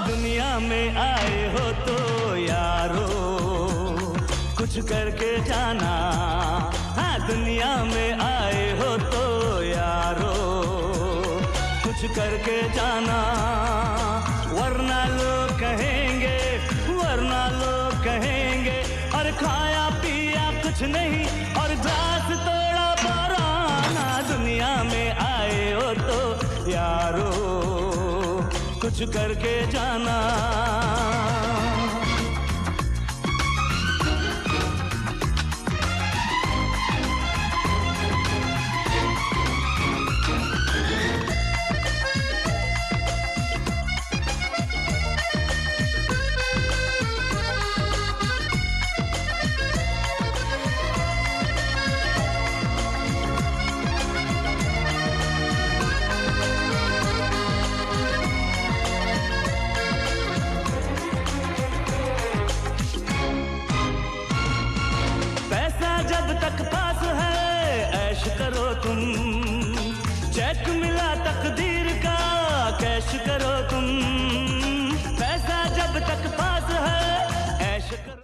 दुनिया में आए हो तो यारो कुछ करके जाना। हाँ, दुनिया में आए हो तो यारो कुछ करके जाना, वरना लोग कहेंगे और खाया पिया कुछ नहीं और ग्लास तोड़ा पराना। दुनिया में आए हो तो यारो कुछ करके जाना। जब तक पास है ऐश करो तुम, चेक मिला तकदीर का कैश करो तुम। पैसा जब तक पास है ऐश करो।